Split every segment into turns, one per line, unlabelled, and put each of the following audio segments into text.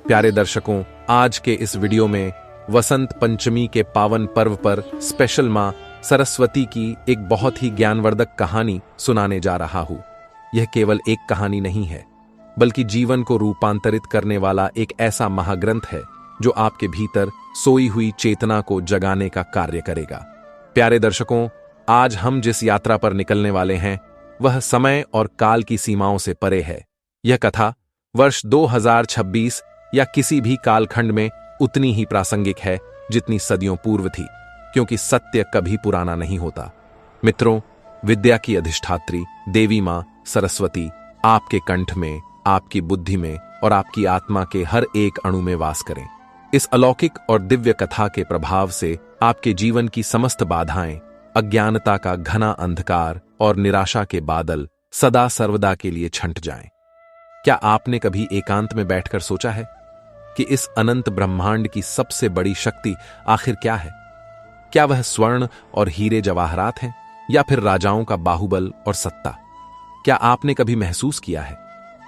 प्यारे दर्शकों, आज के इस वीडियो में वसंत पंचमी के पावन पर्व पर स्पेशल मां सरस्वती की एक बहुत ही ज्ञानवर्धक कहानी सुनाने जा रहा हूं। यह केवल एक कहानी नहीं है, बल्कि जीवन को रूपांतरित करने वाला एक ऐसा महाग्रंथ है जो आपके भीतर सोई हुई चेतना को जगाने का कार्य करेगा। प्यारे दर्शकों, आज हम जिस यात्रा पर निकलने वाले हैं वह समय और काल की सीमाओं से परे है। यह कथा वर्ष 2026 या किसी भी कालखंड में उतनी ही प्रासंगिक है जितनी सदियों पूर्व थी, क्योंकि सत्य कभी पुराना नहीं होता। मित्रों, विद्या की अधिष्ठात्री देवी मां सरस्वती आपके कंठ में, आपकी बुद्धि में और आपकी आत्मा के हर एक अणु में वास करें। इस अलौकिक और दिव्य कथा के प्रभाव से आपके जीवन की समस्त बाधाएं, अज्ञानता का घना अंधकार और निराशा के बादल सदा सर्वदा के लिए छंट जाएं। क्या आपने कभी एकांत में बैठकर सोचा है कि इस अनंत ब्रह्मांड की सबसे बड़ी शक्ति आखिर क्या है? क्या वह स्वर्ण और हीरे जवाहरात हैं, या फिर राजाओं का बाहुबल और सत्ता? क्या आपने कभी महसूस किया है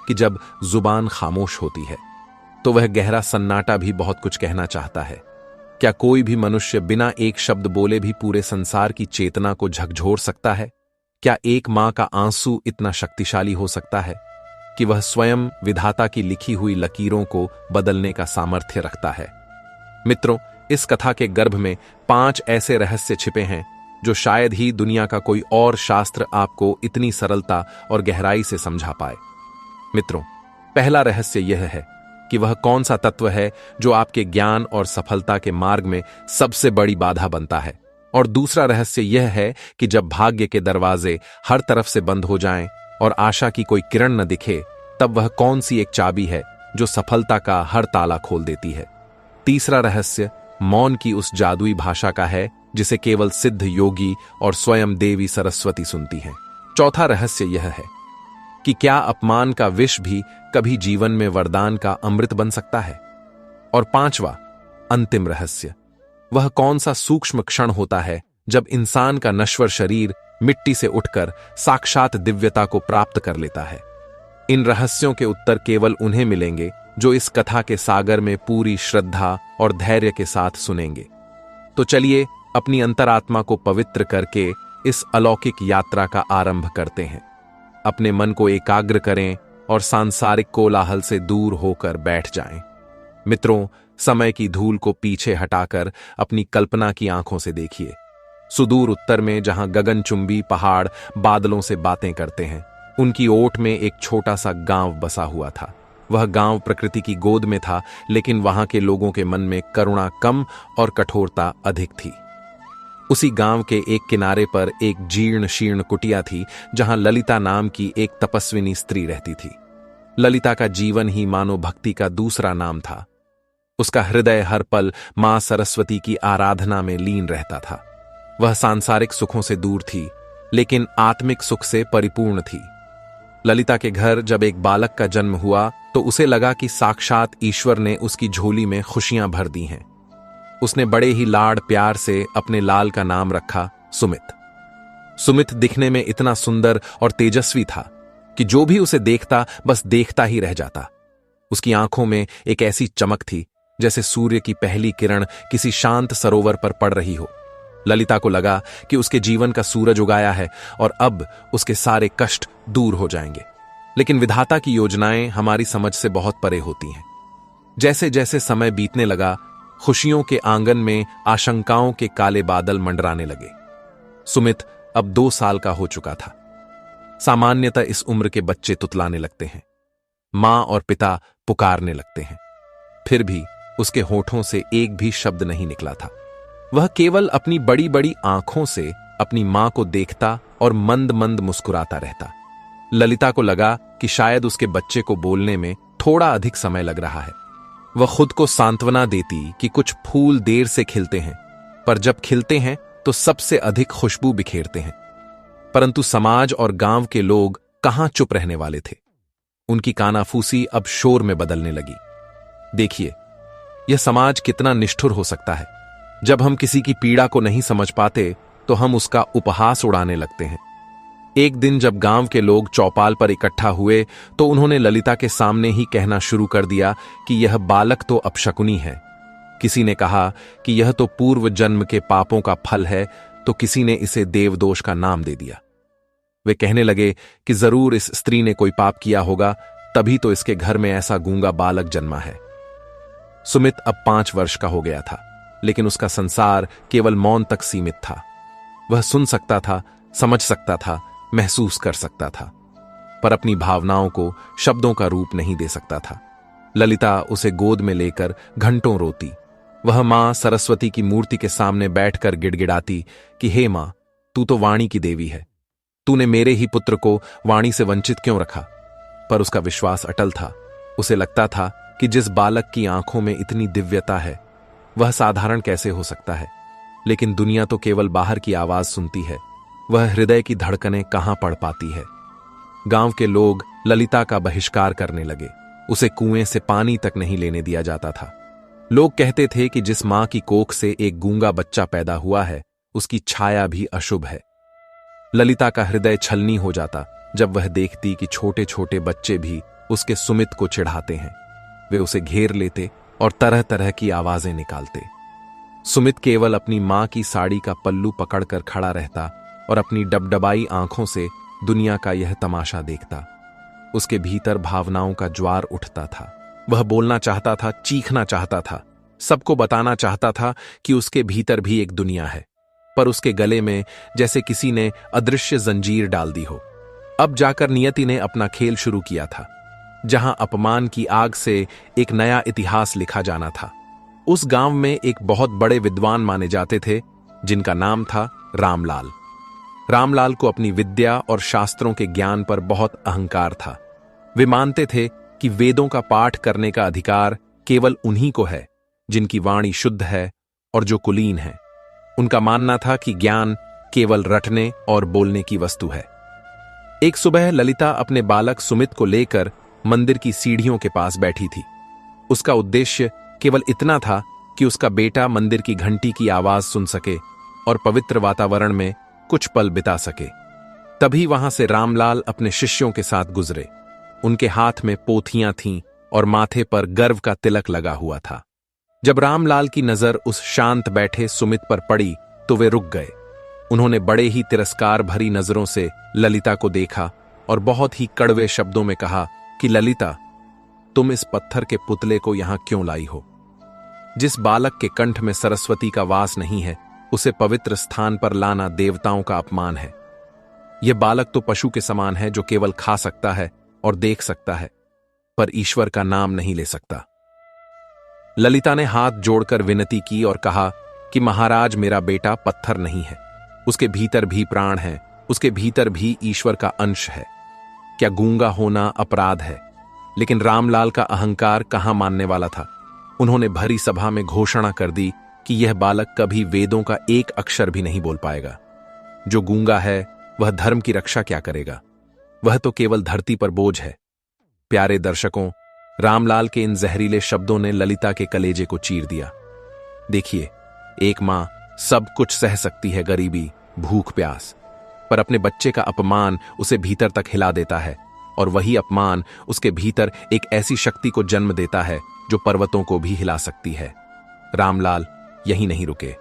कि जब जुबान खामोश होती है तो वह गहरा सन्नाटा भी बहुत कुछ कहना चाहता है? क्या कोई भी मनुष्य बिना एक शब्द बोले भी पूरे संसार की चेतना को झकझोर सकता है? क्या एक मां का आंसू इतना शक्तिशाली हो सकता है कि वह स्वयं विधाता की लिखी हुई लकीरों को बदलने का सामर्थ्य रखता है? मित्रों, इस कथा के गर्भ में 5 ऐसे रहस्य छिपे हैं जो शायद ही दुनिया का कोई और शास्त्र आपको इतनी सरलता और गहराई से समझा पाए। मित्रों, पहला रहस्य यह है कि वह कौन सा तत्व है जो आपके ज्ञान और सफलता के मार्ग में सबसे बड़ी बाधा बनता है। और दूसरा रहस्य यह है कि जब भाग्य के दरवाजे हर तरफ से बंद हो जाएं और आशा की कोई किरण न दिखे, तब वह कौन सी एक चाबी है जो सफलता का हर ताला खोल देती है। तीसरा रहस्य मौन की उस जादुई भाषा का है जिसे केवल सिद्ध योगी और स्वयं देवी सरस्वती सुनती हैं। चौथा रहस्य यह है कि क्या अपमान का विष भी कभी जीवन में वरदान का अमृत बन सकता है। और पांचवा, अंतिम रहस्य, वह कौन सा सूक्ष्म क्षण होता है जब इंसान का नश्वर शरीर मिट्टी से उठकर साक्षात दिव्यता को प्राप्त कर लेता है। इन रहस्यों के उत्तर केवल उन्हें मिलेंगे जो इस कथा के सागर में पूरी श्रद्धा और धैर्य के साथ सुनेंगे। तो चलिए अपनी अंतरात्मा को पवित्र करके इस अलौकिक यात्रा का आरंभ करते हैं। अपने मन को एकाग्र करें और सांसारिक कोलाहल से दूर होकर बैठ जाएं। मित्रों, समय की धूल को पीछे हटाकर अपनी कल्पना की आंखों से देखिए। सुदूर उत्तर में जहां गगनचुंबी पहाड़ बादलों से बातें करते हैं, उनकी ओट में एक छोटा सा गांव बसा हुआ था। वह गांव प्रकृति की गोद में था, लेकिन वहां के लोगों के मन में करुणा कम और कठोरता अधिक थी। उसी गांव के एक किनारे पर एक जीर्ण शीर्ण कुटिया थी जहां ललिता नाम की एक तपस्विनी स्त्री रहती थी। ललिता का जीवन ही मानो भक्ति का दूसरा नाम था। उसका हृदय हर पल मां सरस्वती की आराधना में लीन रहता था। वह सांसारिक सुखों से दूर थी, लेकिन आत्मिक सुख से परिपूर्ण थी। ललिता के घर जब एक बालक का जन्म हुआ तो उसे लगा कि साक्षात ईश्वर ने उसकी झोली में खुशियां भर दी हैं। उसने बड़े ही लाड़ प्यार से अपने लाल का नाम रखा सुमित। सुमित दिखने में इतना सुंदर और तेजस्वी था कि जो भी उसे देखता बस देखता ही रह जाता। उसकी आंखों में एक ऐसी चमक थी जैसे सूर्य की पहली किरण किसी शांत सरोवर पर पड़ रही हो। ललिता को लगा कि उसके जीवन का सूरज उगाया है और अब उसके सारे कष्ट दूर हो जाएंगे। लेकिन विधाता की योजनाएं हमारी समझ से बहुत परे होती हैं। जैसे जैसे समय बीतने लगा, खुशियों के आंगन में आशंकाओं के काले बादल मंडराने लगे। सुमित अब 2 साल का हो चुका था। सामान्यतः इस उम्र के बच्चे तुतलाने लगते हैं, मां और पिता पुकारने लगते हैं। फिर भी उसके होठों से एक भी शब्द नहीं निकला था। वह केवल अपनी बड़ी बड़ी आंखों से अपनी मां को देखता और मंद मंद मुस्कुराता रहता। ललिता को लगा कि शायद उसके बच्चे को बोलने में थोड़ा अधिक समय लग रहा है। वह खुद को सांत्वना देती कि कुछ फूल देर से खिलते हैं, पर जब खिलते हैं तो सबसे अधिक खुशबू बिखेरते हैं। परंतु समाज और गांव के लोग कहां चुप रहने वाले थे। उनकी कानाफूसी अब शोर में बदलने लगी। देखिए, यह समाज कितना निष्ठुर हो सकता है। जब हम किसी की पीड़ा को नहीं समझ पाते तो हम उसका उपहास उड़ाने लगते हैं। एक दिन जब गांव के लोग चौपाल पर इकट्ठा हुए तो उन्होंने ललिता के सामने ही कहना शुरू कर दिया कि यह बालक तो अपशकुनी है। किसी ने कहा कि यह तो पूर्व जन्म के पापों का फल है, तो किसी ने इसे देवदोष का नाम दे दिया। वे कहने लगे कि जरूर इस स्त्री ने कोई पाप किया होगा, तभी तो इसके घर में ऐसा गूंगा बालक जन्मा है। सुमित अब 5 वर्ष का हो गया था, लेकिन उसका संसार केवल मौन तक सीमित था। वह सुन सकता था, समझ सकता था, महसूस कर सकता था, पर अपनी भावनाओं को शब्दों का रूप नहीं दे सकता था। ललिता उसे गोद में लेकर घंटों रोती। वह मां सरस्वती की मूर्ति के सामने बैठकर गिड़गिड़ाती कि हे मां, तू तो वाणी की देवी है, तूने मेरे ही पुत्र को वाणी से वंचित क्यों रखा। पर उसका विश्वास अटल था। उसे लगता था कि जिस बालक की आंखों में इतनी दिव्यता है, वह साधारण कैसे हो सकता है। लेकिन दुनिया तो केवल बाहर की आवाज सुनती है, वह हृदय की धड़कनें कहां पढ़ पाती है। गांव के लोग ललिता का बहिष्कार करने लगे। उसे कुएं से पानी तक नहीं लेने दिया जाता था। लोग कहते थे कि जिस मां की कोख से एक गूंगा बच्चा पैदा हुआ है, उसकी छाया भी अशुभ है। ललिता का हृदय छलनी हो जाता जब वह देखती कि छोटे छोटे बच्चे भी उसके सुमित को चिढ़ाते हैं। वे उसे घेर लेते और तरह तरह की आवाजें निकालते। सुमित केवल अपनी मां की साड़ी का पल्लू पकड़कर खड़ा रहता और अपनी डबडबाई आंखों से दुनिया का यह तमाशा देखता। उसके भीतर भावनाओं का ज्वार उठता था। वह बोलना चाहता था, चीखना चाहता था, सबको बताना चाहता था कि उसके भीतर भी एक दुनिया है, पर उसके गले में जैसे किसी ने अदृश्य जंजीर डाल दी हो। अब जाकर नियति ने अपना खेल शुरू किया था, जहां अपमान की आग से एक नया इतिहास लिखा जाना था। उस गांव में एक बहुत बड़े विद्वान माने जाते थे, जिनका नाम था रामलाल। रामलाल को अपनी विद्या और शास्त्रों के ज्ञान पर बहुत अहंकार था। वे मानते थे कि वेदों का पाठ करने का अधिकार केवल उन्हीं को है जिनकी वाणी शुद्ध है और जो कुलीन है। उनका मानना था कि ज्ञान केवल रटने और बोलने की वस्तु है। एक सुबह ललिता अपने बालक सुमित को लेकर मंदिर की सीढ़ियों के पास बैठी थी। उसका उद्देश्य केवल इतना था कि उसका बेटा मंदिर की घंटी की आवाज सुन सके और पवित्र वातावरण में कुछ पल बिता सके। तभी वहां से रामलाल अपने शिष्यों के साथ गुजरे। उनके हाथ में पोथियां थीं और माथे पर गर्व का तिलक लगा हुआ था। जब रामलाल की नजर उस शांत बैठे सुमित पर पड़ी तो वे रुक गए। उन्होंने बड़े ही तिरस्कार भरी नजरों से ललिता को देखा और बहुत ही कड़वे शब्दों में कहा कि ललिता, तुम इस पत्थर के पुतले को यहां क्यों लाई हो? जिस बालक के कंठ में सरस्वती का वास नहीं है, उसे पवित्र स्थान पर लाना देवताओं का अपमान है। यह बालक तो पशु के समान है, जो केवल खा सकता है और देख सकता है, पर ईश्वर का नाम नहीं ले सकता। ललिता ने हाथ जोड़कर विनती की और कहा कि महाराज, मेरा बेटा पत्थर नहीं है, उसके भीतर भी प्राण है, उसके भीतर भी ईश्वर का अंश है। क्या गूंगा होना अपराध है? लेकिन रामलाल का अहंकार कहां मानने वाला था। उन्होंने भरी सभा में घोषणा कर दी कि यह बालक कभी वेदों का एक अक्षर भी नहीं बोल पाएगा। जो गूंगा है वह धर्म की रक्षा क्या करेगा? वह तो केवल धरती पर बोझ है। प्यारे दर्शकों, रामलाल के इन जहरीले शब्दों ने ललिता के कलेजे को चीर दिया। देखिए, एक मां सब कुछ सह सकती है, गरीबी, भूख, प्यास, पर अपने बच्चे का अपमान उसे भीतर तक हिला देता है, और वही अपमान उसके भीतर एक ऐसी शक्ति को जन्म देता है जो पर्वतों को भी हिला सकती है। रामलाल यहीं नहीं रुके।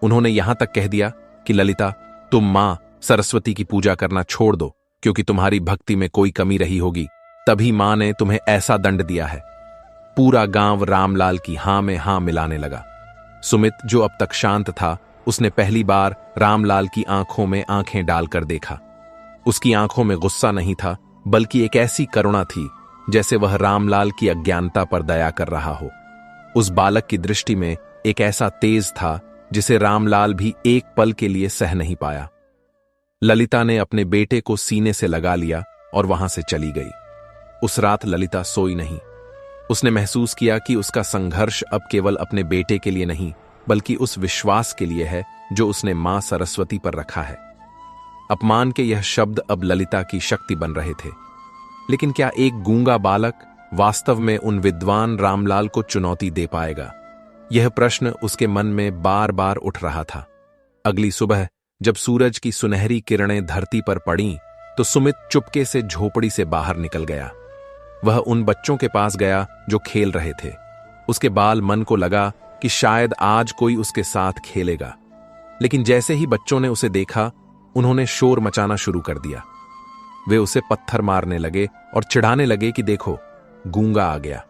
उन्होंने यहां तक कह दिया कि ललिता, तुम मां सरस्वती की पूजा करना छोड़ दो, क्योंकि तुम्हारी भक्ति में कोई कमी रही होगी, तभी मां ने तुम्हें ऐसा दंड दिया है। पूरा गांव रामलाल की हां में हां मिलाने लगा। सुमित, जो अब तक शांत था, उसने पहली बार रामलाल की आंखों में आंखें डालकर देखा। उसकी आंखों में गुस्सा नहीं था, बल्कि एक ऐसी करुणा थी जैसे वह रामलाल की अज्ञानता पर दया कर रहा हो। उस बालक की दृष्टि में एक ऐसा तेज था जिसे रामलाल भी एक पल के लिए सह नहीं पाया। ललिता ने अपने बेटे को सीने से लगा लिया और वहां से चली गई। उस रात ललिता सोई नहीं। उसने महसूस किया कि उसका संघर्ष अब केवल अपने बेटे के लिए नहीं, बल्कि उस विश्वास के लिए है जो उसने मां सरस्वती पर रखा है। अपमान के यह शब्द अब ललिता की शक्ति बन रहे थे। लेकिन क्या एक गूंगा बालक वास्तव में उन विद्वान रामलाल को चुनौती दे पाएगा? यह प्रश्न उसके मन में बार बार उठ रहा था। अगली सुबह जब सूरज की सुनहरी किरणें धरती पर पड़ीं, तो सुमित चुपके से झोपड़ी से बाहर निकल गया। वह उन बच्चों के पास गया जो खेल रहे थे। उसके बाल मन को लगा कि शायद आज कोई उसके साथ खेलेगा, लेकिन जैसे ही बच्चों ने उसे देखा, उन्होंने शोर मचाना शुरू कर दिया। वे उसे पत्थर मारने लगे और चिढ़ाने लगे कि देखो, गूंगा आ गया,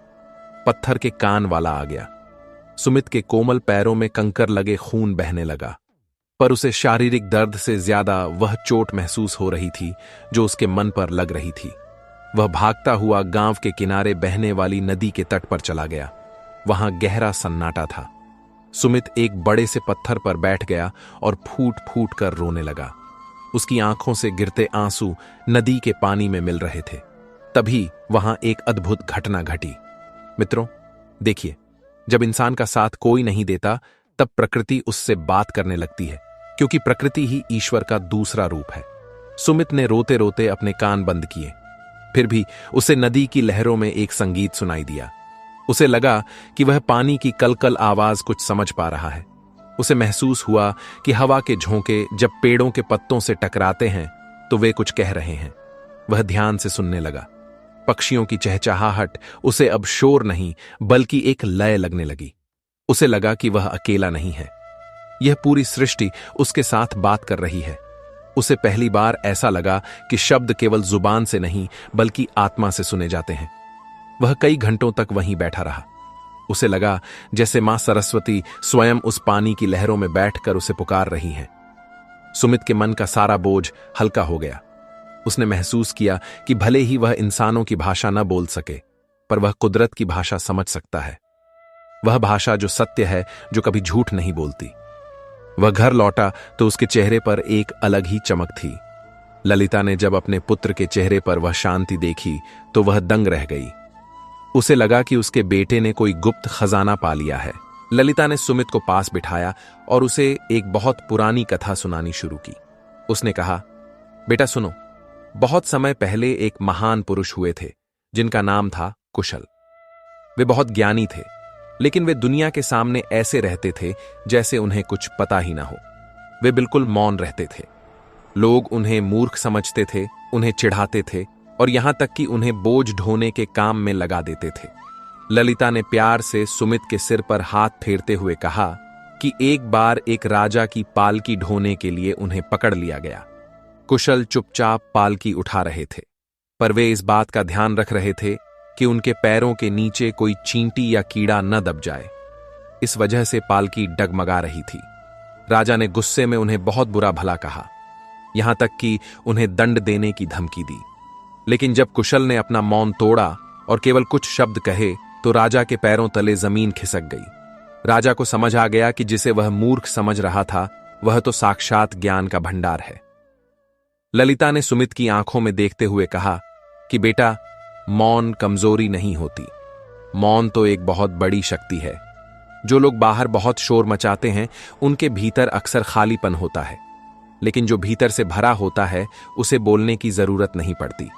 पत्थर के कान वाला आ गया। सुमित के कोमल पैरों में कंकर लगे खून बहने लगा, पर उसे शारीरिक दर्द से ज्यादा वह चोट महसूस हो रही थी जो उसके मन पर लग रही थी। वह भागता हुआ गांव के किनारे बहने वाली नदी के तट पर चला गया। वहां गहरा सन्नाटा था। सुमित एक बड़े से पत्थर पर बैठ गया और फूट फूट कर रोने लगा। उसकी आंखों से गिरते आंसू नदी के पानी में मिल रहे थे। तभी वहां एक अद्भुत घटना घटी। मित्रों, देखिए, जब इंसान का साथ कोई नहीं देता, तब प्रकृति उससे बात करने लगती है, क्योंकि प्रकृति ही ईश्वर का दूसरा रूप है। सुमित ने रोते रोते अपने कान बंद किए। फिर भी उसे नदी की लहरों में एक संगीत सुनाई दिया। उसे लगा कि वह पानी की कलकल आवाज कुछ समझ पा रहा है। उसे महसूस हुआ कि हवा के झोंके जब पेड़ों के पत्तों से टकराते हैं तो वे कुछ कह रहे हैं। वह ध्यान से सुनने लगा। पक्षियों की चहचहाहट उसे अब शोर नहीं बल्कि एक लय लगने लगी। उसे लगा कि वह अकेला नहीं है, यह पूरी सृष्टि उसके साथ बात कर रही है। उसे पहली बार ऐसा लगा कि शब्द केवल जुबान से नहीं बल्कि आत्मा से सुने जाते हैं। वह कई घंटों तक वहीं बैठा रहा। उसे लगा जैसे मां सरस्वती स्वयं उस पानी की लहरों में बैठकर उसे पुकार रही हैं। सुमित के मन का सारा बोझ हल्का हो गया। उसने महसूस किया कि भले ही वह इंसानों की भाषा न बोल सके, पर वह कुदरत की भाषा समझ सकता है। वह भाषा जो सत्य है, जो कभी झूठ नहीं बोलती। वह घर लौटा तो उसके चेहरे पर एक अलग ही चमक थी। ललिता ने जब अपने पुत्र के चेहरे पर वह शांति देखी तो वह दंग रह गई। उसे लगा कि उसके बेटे ने कोई गुप्त खजाना पा लिया है। ललिता ने सुमित को पास बिठाया और उसे एक बहुत पुरानी कथा सुनानी शुरू की। उसने कहा, बेटा सुनो, बहुत समय पहले एक महान पुरुष हुए थे जिनका नाम था कुशल। वे बहुत ज्ञानी थे, लेकिन वे दुनिया के सामने ऐसे रहते थे जैसे उन्हें कुछ पता ही ना हो। वे बिल्कुल मौन रहते थे। लोग उन्हें मूर्ख समझते थे, उन्हें चिढ़ाते थे और यहां तक कि उन्हें बोझ ढोने के काम में लगा देते थे। ललिता ने प्यार से सुमित के सिर पर हाथ फेरते हुए कहा कि एक बार एक राजा की पालकी ढोने के लिए उन्हें पकड़ लिया गया। कुशल चुपचाप पालकी उठा रहे थे, पर वे इस बात का ध्यान रख रहे थे कि उनके पैरों के नीचे कोई चींटी या कीड़ा न दब जाए। इस वजह से पालकी डगमगा रही थी। राजा ने गुस्से में उन्हें बहुत बुरा भला कहा, यहां तक कि उन्हें दंड देने की धमकी दी। लेकिन जब कुशल ने अपना मौन तोड़ा और केवल कुछ शब्द कहे तो राजा के पैरों तले जमीन खिसक गई। राजा को समझ आ गया कि जिसे वह मूर्ख समझ रहा था वह तो साक्षात ज्ञान का भंडार है। ललिता ने सुमित की आंखों में देखते हुए कहा कि बेटा, मौन कमजोरी नहीं होती। मौन तो एक बहुत बड़ी शक्ति है। जो लोग बाहर बहुत शोर मचाते हैं उनके भीतर अक्सर खालीपन होता है, लेकिन जो भीतर से भरा होता है उसे बोलने की जरूरत नहीं पड़ती।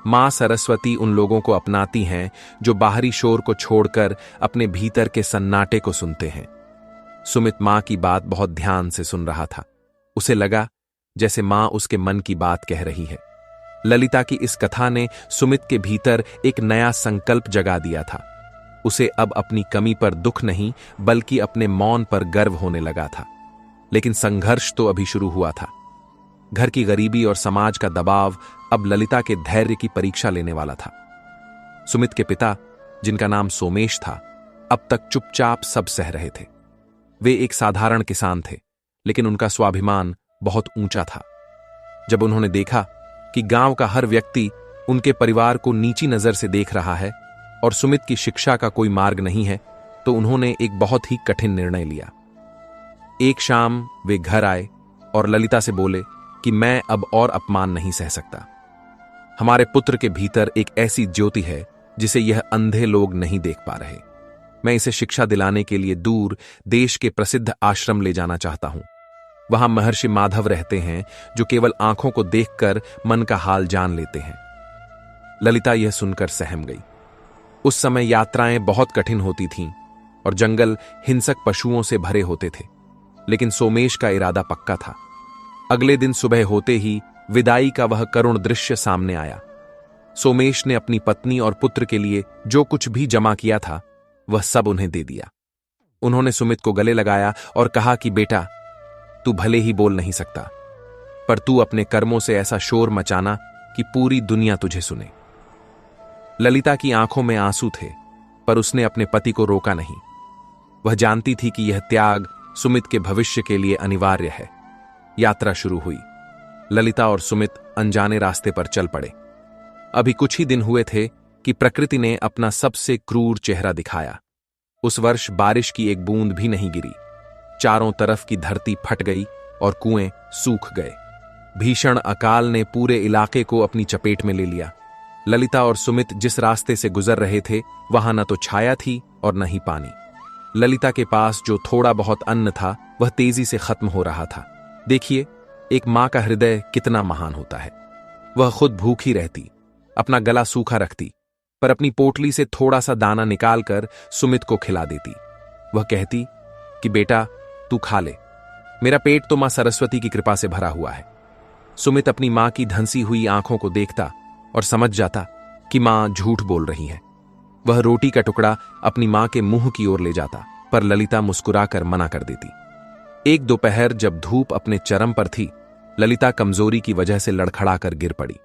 मां सरस्वती उन लोगों को अपनाती हैं जो बाहरी शोर को छोड़कर अपने भीतर के सन्नाटे को सुनते हैं। सुमित मां की बात बहुत ध्यान से सुन रहा था। उसे लगा जैसे मां उसके मन की बात कह रही है। ललिता की इस कथा ने सुमित के भीतर एक नया संकल्प जगा दिया था। उसे अब अपनी कमी पर दुख नहीं बल्कि अपने मौन पर गर्व होने लगा था। लेकिन संघर्ष तो अभी शुरू हुआ था। घर की गरीबी और समाज का दबाव अब ललिता के धैर्य की परीक्षा लेने वाला था। सुमित के पिता, जिनका नाम सोमेश था, अब तक चुपचाप सब सह रहे थे। वे एक साधारण किसान थे, लेकिन उनका स्वाभिमान बहुत ऊंचा था। जब उन्होंने देखा कि गांव का हर व्यक्ति उनके परिवार को नीची नजर से देख रहा है और सुमित की शिक्षा का कोई मार्ग नहीं है, तो उन्होंने एक बहुत ही कठिन निर्णय लिया। एक शाम वे घर आए और ललिता से बोले कि मैं अब और अपमान नहीं सह सकता। हमारे पुत्र के भीतर एक ऐसी ज्योति है जिसे यह अंधे लोग नहीं देख पा रहे। मैं इसे शिक्षा दिलाने के लिए दूर देश के प्रसिद्ध आश्रम ले जाना चाहता हूं। वहां महर्षि माधव रहते हैं जो केवल आंखों को देखकर मन का हाल जान लेते हैं। ललिता यह सुनकर सहम गई। उस समय यात्राएं बहुत कठिन होती थीं और जंगल हिंसक पशुओं से भरे होते थे, लेकिन सोमेश का इरादा पक्का था। अगले दिन सुबह होते ही विदाई का वह करुण दृश्य सामने आया। सोमेश ने अपनी पत्नी और पुत्र के लिए जो कुछ भी जमा किया था वह सब उन्हें दे दिया। उन्होंने सुमित को गले लगाया और कहा कि बेटा, तू भले ही बोल नहीं सकता, पर तू अपने कर्मों से ऐसा शोर मचाना कि पूरी दुनिया तुझे सुने। ललिता की आंखों में आंसू थे, पर उसने अपने पति को रोका नहीं। वह जानती थी कि यह त्याग सुमित के भविष्य के लिए अनिवार्य है। यात्रा शुरू हुई। ललिता और सुमित अनजाने रास्ते पर चल पड़े। अभी कुछ ही दिन हुए थे कि प्रकृति ने अपना सबसे क्रूर चेहरा दिखाया। उस वर्ष बारिश की एक बूंद भी नहीं गिरी। चारों तरफ की धरती फट गई और कुएं सूख गए। भीषण अकाल ने पूरे इलाके को अपनी चपेट में ले लिया। ललिता और सुमित जिस रास्ते से गुजर रहे थे वहां न तो छाया थी और न ही पानी। ललिता के पास जो थोड़ा बहुत अन्न था वह तेजी से खत्म हो रहा था। देखिए, एक मां का हृदय कितना महान होता है। वह खुद भूखी रहती, अपना गला सूखा रखती, पर अपनी पोटली से थोड़ा सा दाना निकालकर सुमित को खिला देती। वह कहती कि बेटा, तू खा ले, मेरा पेट तो मां सरस्वती की कृपा से भरा हुआ है। सुमित अपनी मां की धंसी हुई आंखों को देखता और समझ जाता कि मां झूठ बोल रही है। वह रोटी का टुकड़ा अपनी मां के मुंह की ओर ले जाता, पर ललिता मुस्कुराकर मना कर देती। एक दोपहर जब धूप अपने चरम पर थी, ललिता कमजोरी की वजह से लड़खड़ाकर गिर पड़ी।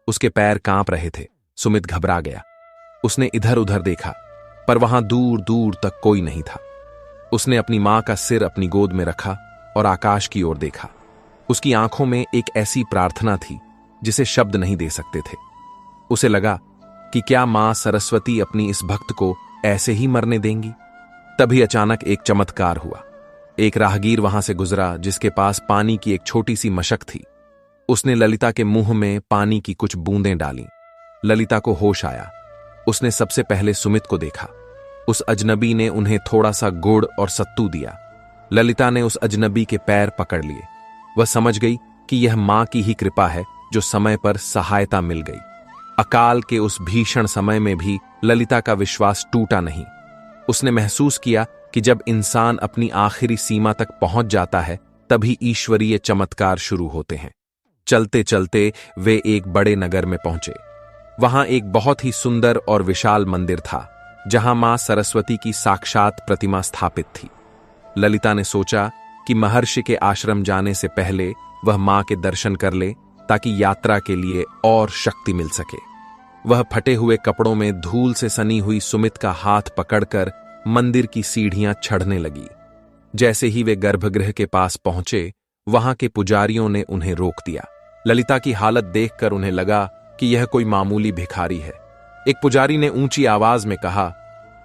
उसके पैर कांप रहे थे। सुमित घबरा गया। उसने इधर उधर देखा, पर वहां दूर दूर तक कोई नहीं था। उसने अपनी मां का सिर अपनी गोद में रखा और आकाश की ओर देखा। उसकी आंखों में एक ऐसी प्रार्थना थी जिसे शब्द नहीं दे सकते थे। उसे लगा कि क्या मां सरस्वती अपनी इस भक्त को ऐसे ही मरने देंगी। तभी अचानक एक चमत्कार हुआ। एक राहगीर वहां से गुजरा जिसके पास पानी की एक छोटी सी मशक थी। उसने ललिता के मुंह में पानी की कुछ बूंदें डाली। ललिता को होश आया। उसने सबसे पहले सुमित को देखा। उस अजनबी ने उन्हें थोड़ा सा गुड़ और सत्तू दिया। ललिता ने उस अजनबी के पैर पकड़ लिए। वह समझ गई कि यह मां की ही कृपा है जो समय पर सहायता मिल गई। अकाल के उस भीषण समय में भी ललिता का विश्वास टूटा नहीं। उसने महसूस किया कि जब इंसान अपनी आखिरी सीमा तक पहुंच जाता है तभी ईश्वरीय चमत्कार शुरू होते हैं। चलते चलते वे एक बड़े नगर में पहुंचे। वहां एक बहुत ही सुंदर और विशाल मंदिर था जहां मां सरस्वती की साक्षात प्रतिमा स्थापित थी। ललिता ने सोचा कि महर्षि के आश्रम जाने से पहले वह मां के दर्शन कर ले ताकि यात्रा के लिए और शक्ति मिल सके। वह फटे हुए कपड़ों में धूल से सनी हुई सुमित का हाथ पकड़कर मंदिर की सीढ़ियां चढ़ने लगी। जैसे ही वे गर्भगृह के पास पहुंचे, वहां के पुजारियों ने उन्हें रोक दिया। ललिता की हालत देखकर उन्हें लगा कि यह कोई मामूली भिखारी है। एक पुजारी ने ऊंची आवाज में कहा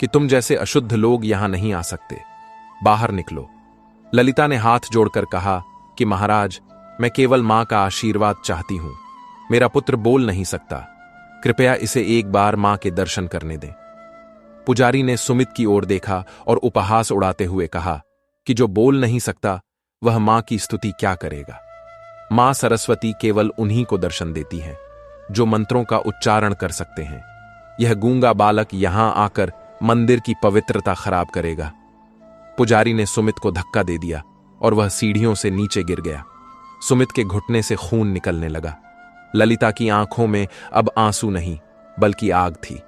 कि तुम जैसे अशुद्ध लोग यहां नहीं आ सकते, बाहर निकलो। ललिता ने हाथ जोड़कर कहा कि महाराज, मैं केवल मां का आशीर्वाद चाहती हूं। मेरा पुत्र बोल नहीं सकता, कृपया इसे एक बार मां के दर्शन करने दें। पुजारी ने सुमित की ओर देखा और उपहास उड़ाते हुए कहा कि जो बोल नहीं सकता वह मां की स्तुति क्या करेगा। मां सरस्वती केवल उन्हीं को दर्शन देती हैं जो मंत्रों का उच्चारण कर सकते हैं। यह गूंगा बालक यहां आकर मंदिर की पवित्रता खराब करेगा। पुजारी ने सुमित को धक्का दे दिया और वह सीढ़ियों से नीचे गिर गया। सुमित के घुटने से खून निकलने लगा। ललिता की आंखों में अब आंसू नहीं बल्कि आग थी।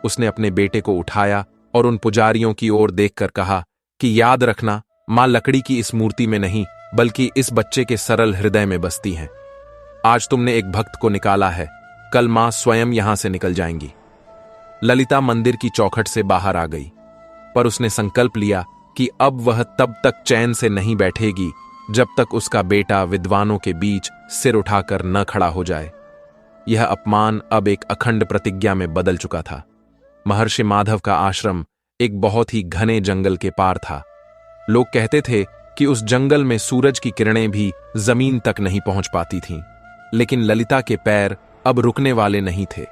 उसने अपने बेटे को उठाया और उन पुजारियों की ओर देखकर कहा कि याद रखना, मां लकड़ी की इस मूर्ति में नहीं बल्कि इस बच्चे के सरल हृदय में बसती हैं। आज तुमने एक भक्त को निकाला है, कल मां स्वयं यहां से निकल जाएंगी। ललिता मंदिर की चौखट से बाहर आ गई, पर उसने संकल्प लिया कि अब वह तब तक चैन से नहीं बैठेगी जब तक उसका बेटा विद्वानों के बीच सिर उठाकर न खड़ा हो जाए। यह अपमान अब एक अखंड प्रतिज्ञा में बदल चुका था। महर्षि माधव का आश्रम एक बहुत ही घने जंगल के पार था। लोग कहते थे कि उस जंगल में सूरज की किरणें भी जमीन तक नहीं पहुंच पाती थीं, लेकिन ललिता के पैर अब रुकने वाले नहीं थे।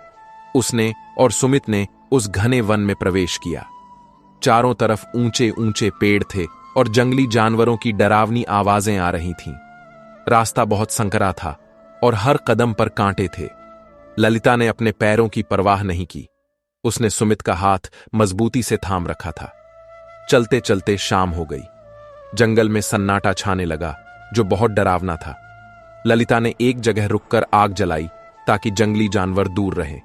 उसने और सुमित ने उस घने वन में प्रवेश किया। चारों तरफ ऊंचे ऊंचे पेड़ थे और जंगली जानवरों की डरावनी आवाजें आ रही थीं। रास्ता बहुत संकरा था और हर कदम पर कांटे थे। ललिता ने अपने पैरों की परवाह नहीं की। उसने सुमित का हाथ मजबूती से थाम रखा था। चलते चलते शाम हो गई। जंगल में सन्नाटा छाने लगा जो बहुत डरावना था। ललिता ने एक जगह रुककर आग जलाई ताकि जंगली जानवर दूर रहे।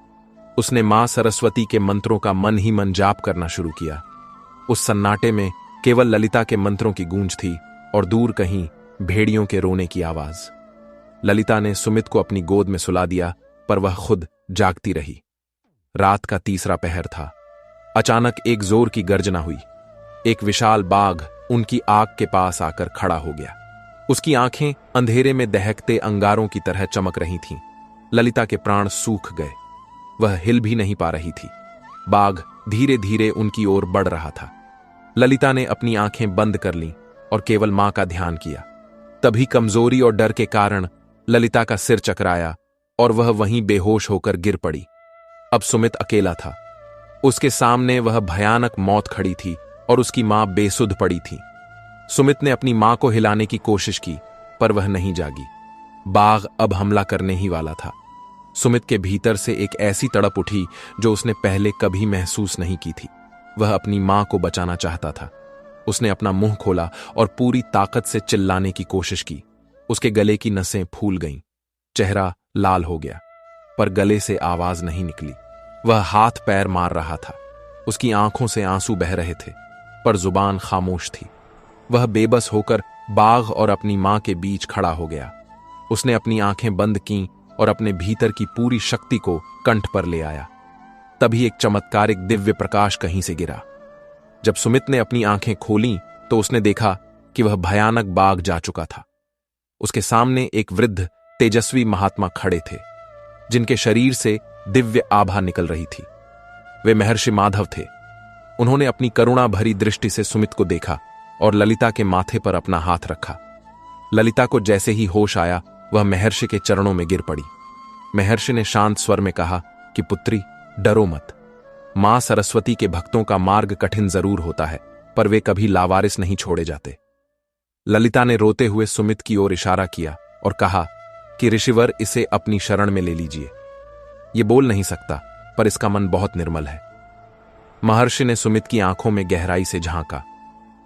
उसने मां सरस्वती के मंत्रों का मन ही मन जाप करना शुरू किया। उस सन्नाटे में केवल ललिता के मंत्रों की गूंज थी और दूर कहीं भेड़ियों के रोने की आवाज। ललिता ने सुमित को अपनी गोद में सुला दिया, पर वह खुद जागती रही। रात का तीसरा पहर था। अचानक एक जोर की गर्जना हुई। एक विशाल बाघ उनकी आग के पास आकर खड़ा हो गया। उसकी आंखें अंधेरे में दहकते अंगारों की तरह चमक रही थीं। ललिता के प्राण सूख गए। वह हिल भी नहीं पा रही थी। बाघ धीरे धीरे उनकी ओर बढ़ रहा था। ललिता ने अपनी आंखें बंद कर लीं और केवल मां का ध्यान किया। तभी कमजोरी और डर के कारण ललिता का सिर चकराया और वह वहीं बेहोश होकर गिर पड़ी। अब सुमित अकेला था। उसके सामने वह भयानक मौत खड़ी थी और उसकी मां बेसुध पड़ी थी। सुमित ने अपनी मां को हिलाने की कोशिश की, पर वह नहीं जागी। बाघ अब हमला करने ही वाला था। सुमित के भीतर से एक ऐसी तड़प उठी जो उसने पहले कभी महसूस नहीं की थी। वह अपनी मां को बचाना चाहता था। उसने अपना मुंह खोला और पूरी ताकत से चिल्लाने की कोशिश की। उसके गले की नसें फूल गईं। चेहरा लाल हो गया, पर गले से आवाज नहीं निकली। वह हाथ पैर मार रहा था। उसकी आंखों से आंसू बह रहे थे, पर जुबान खामोश थी। वह बेबस होकर बाघ और अपनी मां के बीच खड़ा हो गया। उसने अपनी आंखें बंद कीं और अपने भीतर की पूरी शक्ति को कंठ पर ले आया। तभी एक चमत्कारिक दिव्य प्रकाश कहीं से गिरा। जब सुमित ने अपनी आंखें खोलीं तो उसने देखा कि वह भयानक बाघ जा चुका था। उसके सामने एक वृद्ध तेजस्वी महात्मा खड़े थे, जिनके शरीर से दिव्य आभा निकल रही थी। वे महर्षि माधव थे। उन्होंने अपनी करुणा भरी दृष्टि से सुमित को देखा और ललिता के माथे पर अपना हाथ रखा। ललिता को जैसे ही होश आया, वह महर्षि के चरणों में गिर पड़ी। महर्षि ने शांत स्वर में कहा कि पुत्री, डरो मत। मां सरस्वती के भक्तों का मार्ग कठिन जरूर होता है, पर वे कभी लावारिस नहीं छोड़े जाते। ललिता ने रोते हुए सुमित की ओर इशारा किया और कहा कि ऋषिवर, इसे अपनी शरण में ले लीजिए। ये बोल नहीं सकता, पर इसका मन बहुत निर्मल है। महर्षि ने सुमित की आंखों में गहराई से झांका।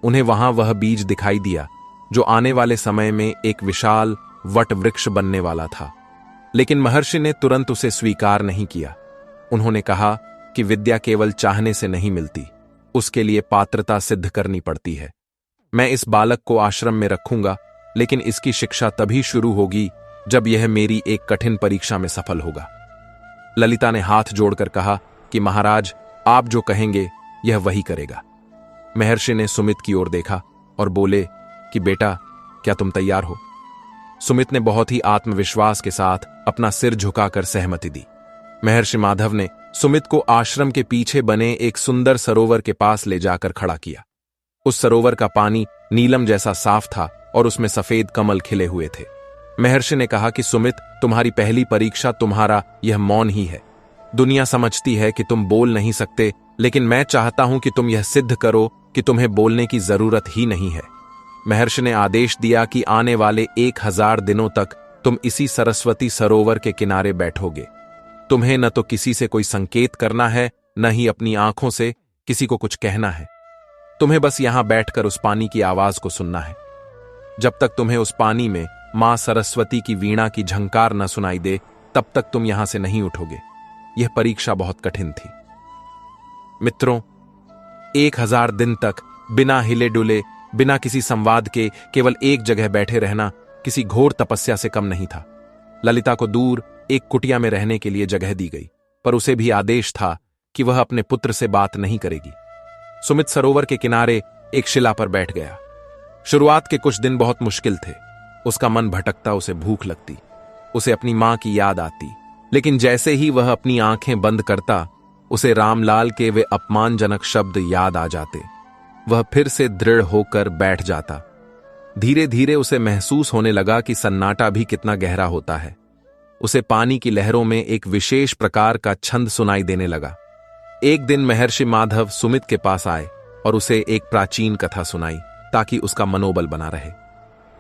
उन्हें वहां वह बीज दिखाई दिया जो आने वाले समय में एक विशाल वट वृक्ष बनने वाला था। लेकिन महर्षि ने तुरंत उसे स्वीकार नहीं किया। उन्होंने कहा कि विद्या केवल चाहने से नहीं मिलती, उसके लिए पात्रता सिद्ध करनी पड़ती है। मैं इस बालक को आश्रम में रखूंगा, लेकिन इसकी शिक्षा तभी शुरू होगी जब यह मेरी एक कठिन परीक्षा में सफल होगा। ललिता ने हाथ जोड़कर कहा कि महाराज, आप जो कहेंगे यह वही करेगा। महर्षि ने सुमित की ओर देखा और बोले कि बेटा, क्या तुम तैयार हो? सुमित ने बहुत ही आत्मविश्वास के साथ अपना सिर झुकाकर सहमति दी। महर्षि माधव ने सुमित को आश्रम के पीछे बने एक सुंदर सरोवर के पास ले जाकर खड़ा किया। उस सरोवर का पानी नीलम जैसा साफ था और उसमें सफेद कमल खिले हुए थे। महर्षि ने कहा कि सुमित, तुम्हारी पहली परीक्षा तुम्हारा यह मौन ही है। दुनिया समझती है कि तुम बोल नहीं सकते, लेकिन मैं चाहता हूं कि तुम यह सिद्ध करो कि तुम्हें बोलने की जरूरत ही नहीं है। महर्षि ने आदेश दिया कि आने वाले 1000 दिनों तक तुम इसी सरस्वती सरोवर के किनारे बैठोगे। तुम्हें न तो किसी से कोई संकेत करना है, न ही अपनी आंखों से किसी को कुछ कहना है। तुम्हें बस यहां बैठकर उस पानी की आवाज को सुनना है। जब तक तुम्हें उस पानी में मां सरस्वती की वीणा की झंकार न सुनाई दे, तब तक तुम यहां से नहीं उठोगे। यह परीक्षा बहुत कठिन थी। मित्रों, 1000 दिन तक बिना हिले डुले, बिना किसी संवाद के केवल एक जगह बैठे रहना किसी घोर तपस्या से कम नहीं था। ललिता को दूर एक कुटिया में रहने के लिए जगह दी गई, पर उसे भी आदेश था कि वह अपने पुत्र से बात नहीं करेगी। सुमित सरोवर के किनारे एक शिला पर बैठ गया। शुरुआत के कुछ दिन बहुत मुश्किल थे। उसका मन भटकता, उसे भूख लगती, उसे अपनी मां की याद आती। लेकिन जैसे ही वह अपनी आंखें बंद करता, उसे रामलाल के वे अपमानजनक शब्द याद आ जाते। वह फिर से दृढ़ होकर बैठ जाता। धीरे धीरे उसे महसूस होने लगा कि सन्नाटा भी कितना गहरा होता है। उसे पानी की लहरों में एक विशेष प्रकार का छंद सुनाई देने लगा। एक दिन महर्षि माधव सुमित के पास आए और उसे एक प्राचीन कथा सुनाई ताकि उसका मनोबल बना रहे।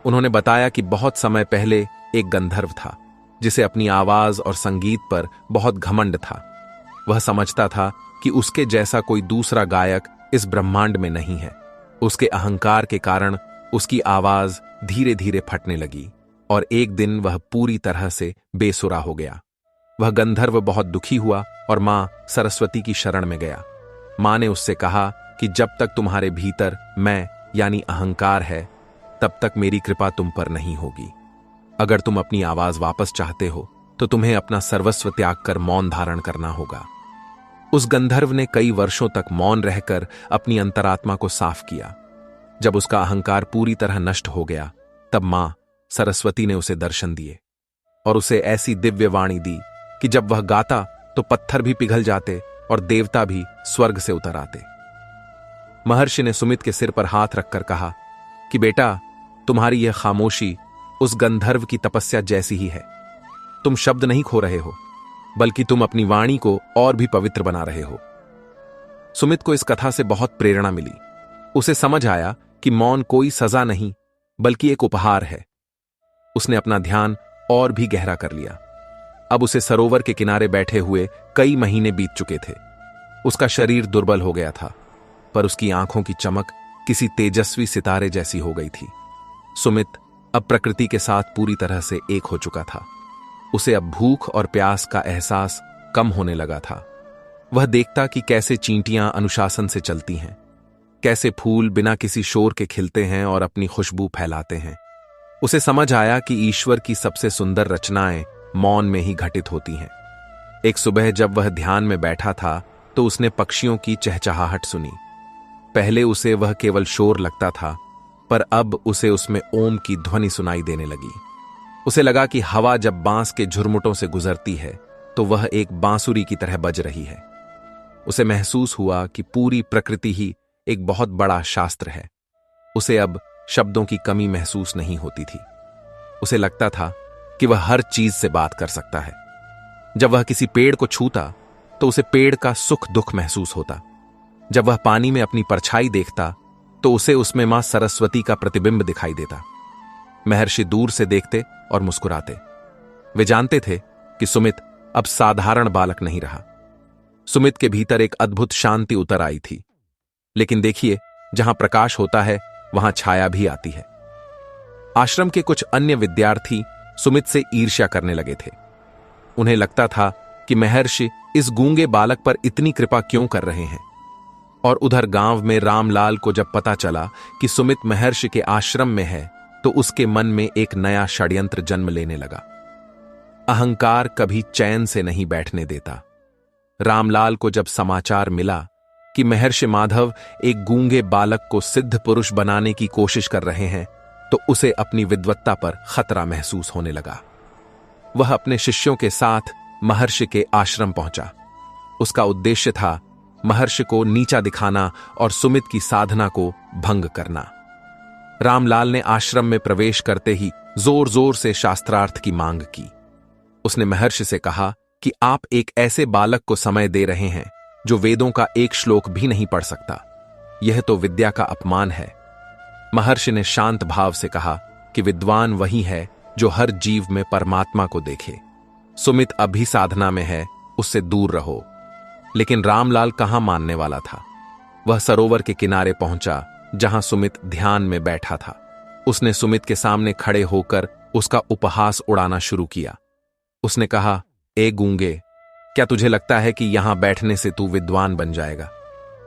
उन्होंने बताया कि बहुत समय पहले एक गंधर्व था जिसे अपनी आवाज और संगीत पर बहुत घमंड था। वह समझता था कि उसके जैसा कोई दूसरा गायक इस ब्रह्मांड में नहीं है। उसके अहंकार के कारण उसकी आवाज धीरे धीरे फटने लगी। और एक दिन वह पूरी तरह से बेसुरा हो गया। वह गंधर्व बहुत दुखी हुआ और मां सरस्वती की शरण में गया। मां ने उससे कहा कि जब तक तुम्हारे भीतर मैं यानी अहंकार है, तब तक मेरी कृपा तुम पर नहीं होगी। अगर तुम अपनी आवाज वापस चाहते हो तो तुम्हें अपना सर्वस्व त्याग कर मौन धारण करना होगा। उस गंधर्व ने कई वर्षों तक मौन रहकर अपनी अंतरात्मा को साफ किया। जब उसका अहंकार पूरी तरह नष्ट हो गया, तब मां सरस्वती ने उसे दर्शन दिए और उसे ऐसी दिव्य वाणी दी कि जब वह गाता तो पत्थर भी पिघल जाते और देवता भी स्वर्ग से उतर आते। महर्षि ने सुमित के सिर पर हाथ रखकर कहा कि बेटा, तुम्हारी यह खामोशी उस गंधर्व की तपस्या जैसी ही है। तुम शब्द नहीं खो रहे हो, बल्कि तुम अपनी वाणी को और भी पवित्र बना रहे हो। सुमित को इस कथा से बहुत प्रेरणा मिली। उसे समझ आया कि मौन कोई सजा नहीं, बल्कि एक उपहार है। उसने अपना ध्यान और भी गहरा कर लिया। अब उसे सरोवर के किनारे बैठे हुए कई महीने बीत चुके थे। उसका शरीर दुर्बल हो गया था, पर उसकी आंखों की चमक किसी तेजस्वी सितारे जैसी हो गई थी। सुमित अब प्रकृति के साथ पूरी तरह से एक हो चुका था। उसे अब भूख और प्यास का एहसास कम होने लगा था। वह देखता कि कैसे चींटियां अनुशासन से चलती हैं, कैसे फूल बिना किसी शोर के खिलते हैं और अपनी खुशबू फैलाते हैं। उसे समझ आया कि ईश्वर की सबसे सुंदर रचनाएं मौन में ही घटित होती हैं। एक सुबह जब वह ध्यान में बैठा था तो उसने पक्षियों की चहचहाहट सुनी। पहले उसे वह केवल शोर लगता था, पर अब उसे उसमें ओम की ध्वनि सुनाई देने लगी। उसे लगा कि हवा जब बांस के झुरमुटों से गुजरती है तो वह एक बांसुरी की तरह बज रही है। उसे महसूस हुआ कि पूरी प्रकृति ही एक बहुत बड़ा शास्त्र है। उसे अब शब्दों की कमी महसूस नहीं होती थी। उसे लगता था कि वह हर चीज से बात कर सकता है। जब वह किसी पेड़ को छूता तो उसे पेड़ का सुख दुख महसूस होता। जब वह पानी में अपनी परछाई देखता तो उसे उसमें मां सरस्वती का प्रतिबिंब दिखाई देता। महर्षि दूर से देखते और मुस्कुराते। वे जानते थे कि सुमित अब साधारण बालक नहीं रहा। सुमित के भीतर एक अद्भुत शांति उतर आई थी। लेकिन देखिए, जहां प्रकाश होता है वहां छाया भी आती है। आश्रम के कुछ अन्य विद्यार्थी सुमित से ईर्ष्या करने लगे थे। उन्हें लगता था कि महर्षि इस गूंगे बालक पर इतनी कृपा क्यों कर रहे हैं। और उधर गांव में रामलाल को जब पता चला कि सुमित महर्षि के आश्रम में है तो उसके मन में एक नया षड्यंत्र जन्म लेने लगा। अहंकार कभी चैन से नहीं बैठने देता। रामलाल को जब समाचार मिला कि महर्षि माधव एक गूंगे बालक को सिद्ध पुरुष बनाने की कोशिश कर रहे हैं, तो उसे अपनी विद्वत्ता पर खतरा महसूस होने लगा। वह अपने शिष्यों के साथ महर्षि के आश्रम पहुंचा। उसका उद्देश्य था महर्षि को नीचा दिखाना और सुमित की साधना को भंग करना। रामलाल ने आश्रम में प्रवेश करते ही जोर जोर से शास्त्रार्थ की मांग की। उसने महर्षि से कहा कि आप एक ऐसे बालक को समय दे रहे हैं जो वेदों का एक श्लोक भी नहीं पढ़ सकता। यह तो विद्या का अपमान है। महर्षि ने शांत भाव से कहा कि विद्वान वही है जो हर जीव में परमात्मा को देखे। सुमित अभी साधना में है, उससे दूर रहो। लेकिन रामलाल कहां मानने वाला था। वह सरोवर के किनारे पहुंचा जहां सुमित ध्यान में बैठा था। उसने सुमित के सामने खड़े होकर उसका उपहास उड़ाना शुरू किया। उसने कहा, ए गूंगे, क्या तुझे लगता है कि यहां बैठने से तू विद्वान बन जाएगा?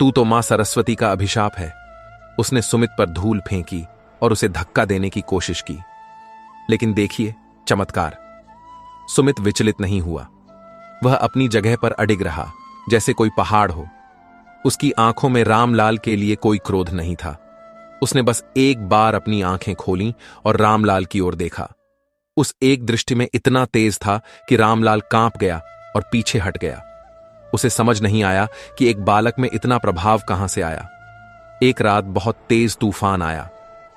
तू तो मां सरस्वती का अभिशाप है। उसने सुमित पर धूल फेंकी और उसे धक्का देने की कोशिश की। लेकिन देखिए चमत्कार, सुमित विचलित नहीं हुआ। वह अपनी जगह पर अडिग रहा जैसे कोई पहाड़ हो। उसकी आंखों में रामलाल के लिए कोई क्रोध नहीं था। उसने बस एक बार अपनी आंखें खोलीं और रामलाल की ओर देखा। उस एक दृष्टि में इतना तेज था कि रामलाल कांप गया और पीछे हट गया। उसे समझ नहीं आया कि एक बालक में इतना प्रभाव कहां से आया। एक रात बहुत तेज तूफान आया।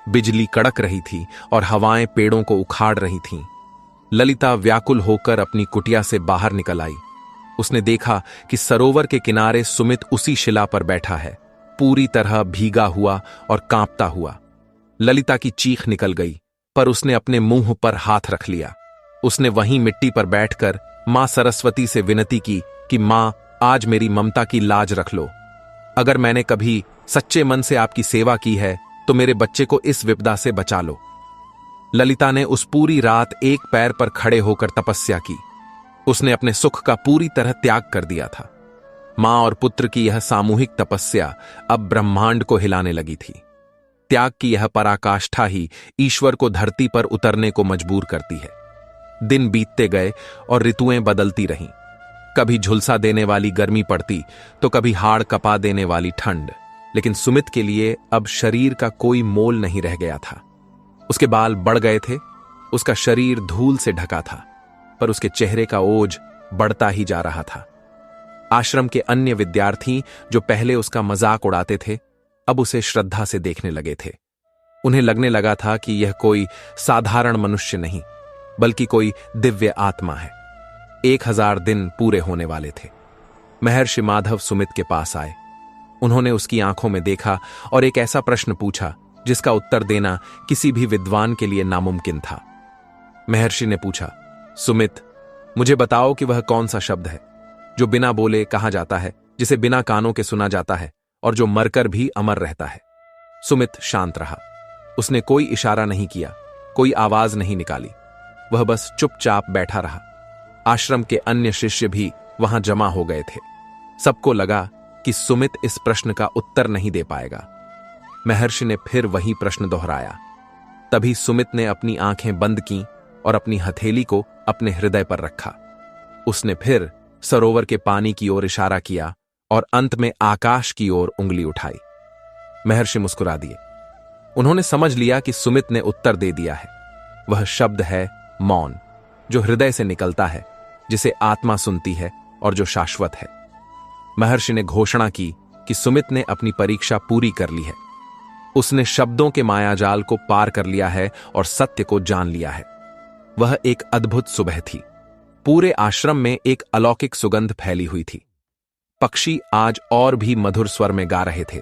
बिजली कड़क रही थी और हवाएं पेड़ों को उखाड़ रही थीं। ललिता व्याकुल होकर अपनी कुटिया से बाहर निकल आई। उसने देखा कि सरोवर के किनारे सुमित उसी शिला पर बैठा है, पूरी तरह भीगा हुआ और कांपता हुआ। ललिता की चीख निकल गई, पर उसने अपने मुंह पर हाथ रख लिया। उसने वहीं मिट्टी पर बैठकर मां सरस्वती से विनती की कि मां, आज मेरी ममता की लाज रख लो। अगर मैंने कभी सच्चे मन से आपकी सेवा की है तो मेरे बच्चे को इस विपदा से बचा लो। ललिता ने उस पूरी रात एक पैर पर खड़े होकर तपस्या की। उसने अपने सुख का पूरी तरह त्याग कर दिया था। मां और पुत्र की यह सामूहिक तपस्या अब ब्रह्मांड को हिलाने लगी थी। त्याग की यह पराकाष्ठा ही ईश्वर को धरती पर उतरने को मजबूर करती है। दिन बीतते गए और ऋतुएं बदलती रहीं। कभी झुलसा देने वाली गर्मी पड़ती तो कभी हाड़ कपा देने वाली ठंड, लेकिन सुमित के लिए अब शरीर का कोई मोल नहीं रह गया था। उसके बाल बढ़ गए थे, उसका शरीर धूल से ढका था, पर उसके चेहरे का ओज बढ़ता ही जा रहा था। आश्रम के अन्य विद्यार्थी जो पहले उसका मजाक उड़ाते थे, अब उसे श्रद्धा से देखने लगे थे। उन्हें लगने लगा था कि यह कोई साधारण मनुष्य नहीं, बल्कि कोई दिव्य आत्मा है। 1000 दिन पूरे होने वाले थे। महर्षि माधव सुमित के पास आए। उन्होंने उसकी आंखों में देखा और एक ऐसा प्रश्न पूछा जिसका उत्तर देना किसी भी विद्वान के लिए नामुमकिन था। महर्षि ने पूछा, सुमित, मुझे बताओ कि वह कौन सा शब्द है जो बिना बोले कहा जाता है, जिसे बिना कानों के सुना जाता है और जो मरकर भी अमर रहता है। सुमित शांत रहा। उसने कोई इशारा नहीं किया, कोई आवाज नहीं निकाली। वह बस चुपचाप बैठा रहा। आश्रम के अन्य शिष्य भी वहां जमा हो गए थे। सबको लगा कि सुमित इस प्रश्न का उत्तर नहीं दे पाएगा। महर्षि ने फिर वही प्रश्न दोहराया। तभी सुमित ने अपनी आंखें बंद कीं और अपनी हथेली को अपने हृदय पर रखा। उसने फिर सरोवर के पानी की ओर इशारा किया और अंत में आकाश की ओर उंगली उठाई। महर्षि मुस्कुरा दिए। उन्होंने समझ लिया कि सुमित ने उत्तर दे दिया है। वह शब्द है मौन, जो हृदय से निकलता है, जिसे आत्मा सुनती है और जो शाश्वत है। महर्षि ने घोषणा की कि सुमित ने अपनी परीक्षा पूरी कर ली है। उसने शब्दों के मायाजाल को पार कर लिया है और सत्य को जान लिया है। वह एक अद्भुत सुबह थी। पूरे आश्रम में एक अलौकिक सुगंध फैली हुई थी। पक्षी आज और भी मधुर स्वर में गा रहे थे।